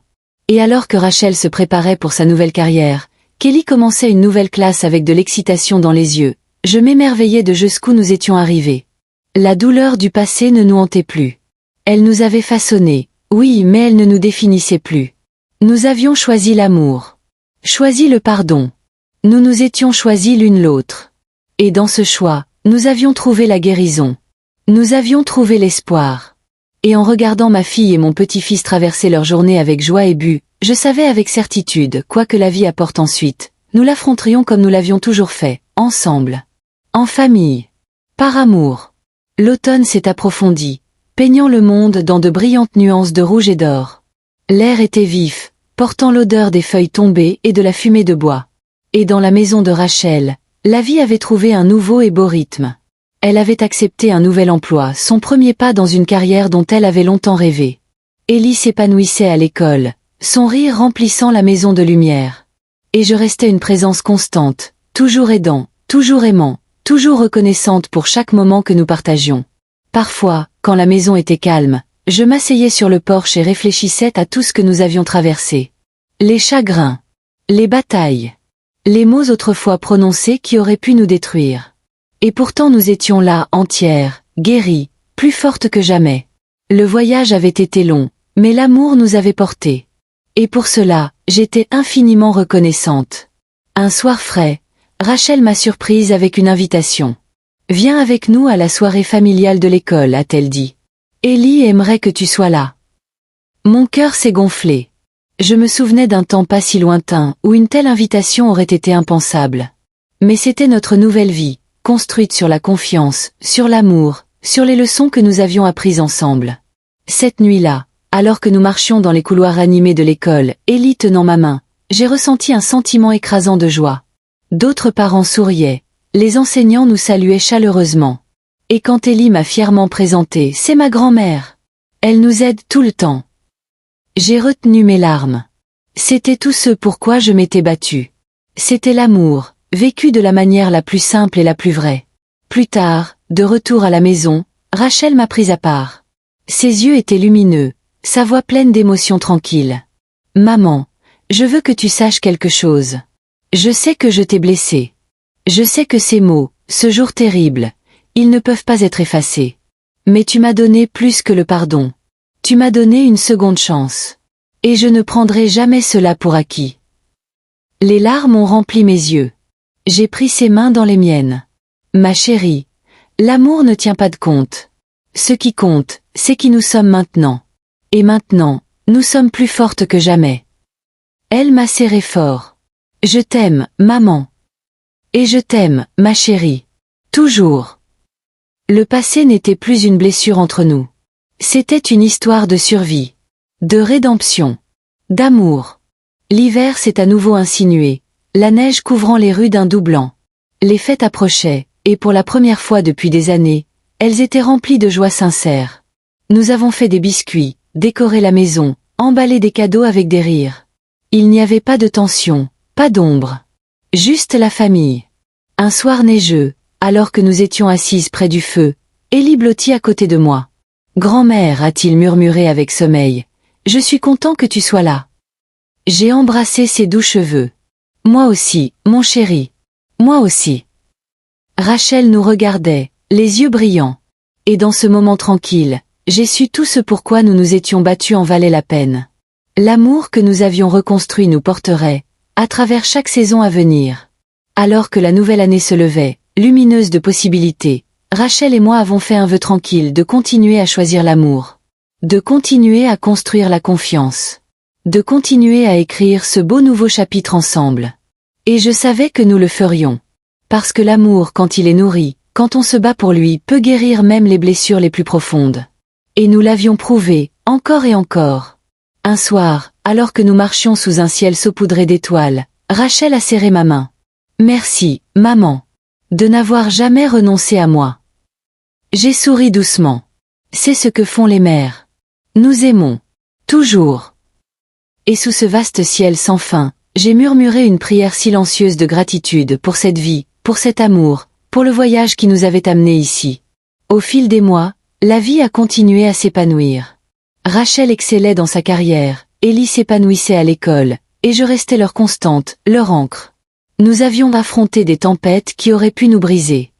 Et alors que Rachel se préparait pour sa nouvelle carrière, Kelly commençait une nouvelle classe avec de l'excitation dans les yeux, je m'émerveillais de jusqu'où nous étions arrivés. La douleur du passé ne nous hantait plus. Elle nous avait façonnés, oui, mais elle ne nous définissait plus. Nous avions choisi l'amour. Choisi le pardon. Nous nous étions choisis l'une l'autre. Et dans ce choix, nous avions trouvé la guérison. Nous avions trouvé l'espoir. Et en regardant ma fille et mon petit-fils traverser leur journée avec joie et but, je savais avec certitude, quoi que la vie apporte ensuite, nous l'affronterions comme nous l'avions toujours fait, ensemble. En famille. Par amour. L'automne s'est approfondi, peignant le monde dans de brillantes nuances de rouge et d'or. L'air était vif, portant l'odeur des feuilles tombées et de la fumée de bois. Et dans la maison de Rachel, la vie avait trouvé un nouveau et beau rythme. Elle avait accepté un nouvel emploi, son premier pas dans une carrière dont elle avait longtemps rêvé. Ellie s'épanouissait à l'école, son rire remplissant la maison de lumière. Et je restais une présence constante, toujours aidant, toujours aimant, toujours reconnaissante pour chaque moment que nous partagions. Parfois, quand la maison était calme, je m'asseyais sur le porche et réfléchissais à tout ce que nous avions traversé. Les chagrins. Les batailles. Les mots autrefois prononcés qui auraient pu nous détruire. Et pourtant nous étions là, entières, guéries, plus fortes que jamais. Le voyage avait été long, mais l'amour nous avait portés. Et pour cela, j'étais infiniment reconnaissante. Un soir frais, Rachel m'a surprise avec une invitation. Viens avec nous à la soirée familiale de l'école, a-t-elle dit. Ellie aimerait que tu sois là. Mon cœur s'est gonflé. Je me souvenais d'un temps pas si lointain où une telle invitation aurait été impensable. Mais c'était notre nouvelle vie, construite sur la confiance, sur l'amour, sur les leçons que nous avions apprises ensemble. Cette nuit-là, alors que nous marchions dans les couloirs animés de l'école, Ellie tenant ma main, j'ai ressenti un sentiment écrasant de joie. D'autres parents souriaient, les enseignants nous saluaient chaleureusement. Et quand Ellie m'a fièrement présenté, c'est ma grand-mère. Elle nous aide tout le temps. J'ai retenu mes larmes. C'était tout ce pourquoi je m'étais battue. C'était l'amour, vécu de la manière la plus simple et la plus vraie. Plus tard, de retour à la maison, Rachel m'a prise à part. Ses yeux étaient lumineux, sa voix pleine d'émotions tranquilles. « Maman, je veux que tu saches quelque chose. Je sais que je t'ai blessée. Je sais que ces mots, ce jour terrible, ils ne peuvent pas être effacés. Mais tu m'as donné plus que le pardon. Tu m'as donné une seconde chance. Et je ne prendrai jamais cela pour acquis. » Les larmes ont rempli mes yeux. J'ai pris ses mains dans les miennes. « Ma chérie, l'amour ne tient pas de compte. Ce qui compte, c'est qui nous sommes maintenant. Et maintenant, nous sommes plus fortes que jamais. » Elle m'a serré fort. « Je t'aime, maman. Et je t'aime, ma chérie. Toujours. » Le passé n'était plus une blessure entre nous. C'était une histoire de survie, de rédemption, d'amour. L'hiver s'est à nouveau insinué, la neige couvrant les rues d'un doux blanc. Les fêtes approchaient, et pour la première fois depuis des années, elles étaient remplies de joie sincère. Nous avons fait des biscuits, décoré la maison, emballé des cadeaux avec des rires. Il n'y avait pas de tension, pas d'ombre. Juste la famille. Un soir neigeux, alors que nous étions assises près du feu, Ellie blottit à côté de moi. « Grand-mère, a-t-il murmuré avec sommeil, je suis content que tu sois là. » J'ai embrassé ses doux cheveux. « Moi aussi, mon chéri. Moi aussi. » Rachel nous regardait, les yeux brillants. Et dans ce moment tranquille, j'ai su tout ce pourquoi nous nous étions battus en valait la peine. L'amour que nous avions reconstruit nous porterait, à travers chaque saison à venir. Alors que la nouvelle année se levait, lumineuse de possibilités, Rachel et moi avons fait un vœu tranquille de continuer à choisir l'amour. De continuer à construire la confiance. De continuer à écrire ce beau nouveau chapitre ensemble. Et je savais que nous le ferions. Parce que l'amour, quand il est nourri, quand on se bat pour lui, peut guérir même les blessures les plus profondes. Et nous l'avions prouvé, encore et encore. Un soir, alors que nous marchions sous un ciel saupoudré d'étoiles, Rachel a serré ma main. « Merci, maman, de n'avoir jamais renoncé à moi. » J'ai souri doucement. C'est ce que font les mères. Nous aimons. Toujours. Et sous ce vaste ciel sans fin, j'ai murmuré une prière silencieuse de gratitude pour cette vie, pour cet amour, pour le voyage qui nous avait amenés ici. Au fil des mois, la vie a continué à s'épanouir. Rachel excellait dans sa carrière, Ellie s'épanouissait à l'école, et je restais leur constante, leur ancre. Nous avions affronté des tempêtes qui auraient pu nous briser.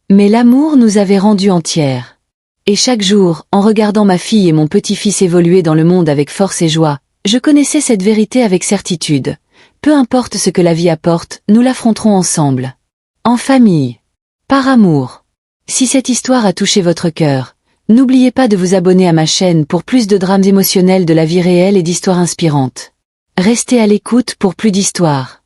Mais l'amour nous avait rendus entières. Et chaque jour, en regardant ma fille et mon petit-fils évoluer dans le monde avec force et joie, je connaissais cette vérité avec certitude. Peu importe ce que la vie apporte, nous l'affronterons ensemble. En famille. Par amour. Si cette histoire a touché votre cœur, n'oubliez pas de vous abonner à ma chaîne pour plus de drames émotionnels de la vie réelle et d'histoires inspirantes. Restez à l'écoute pour plus d'histoires.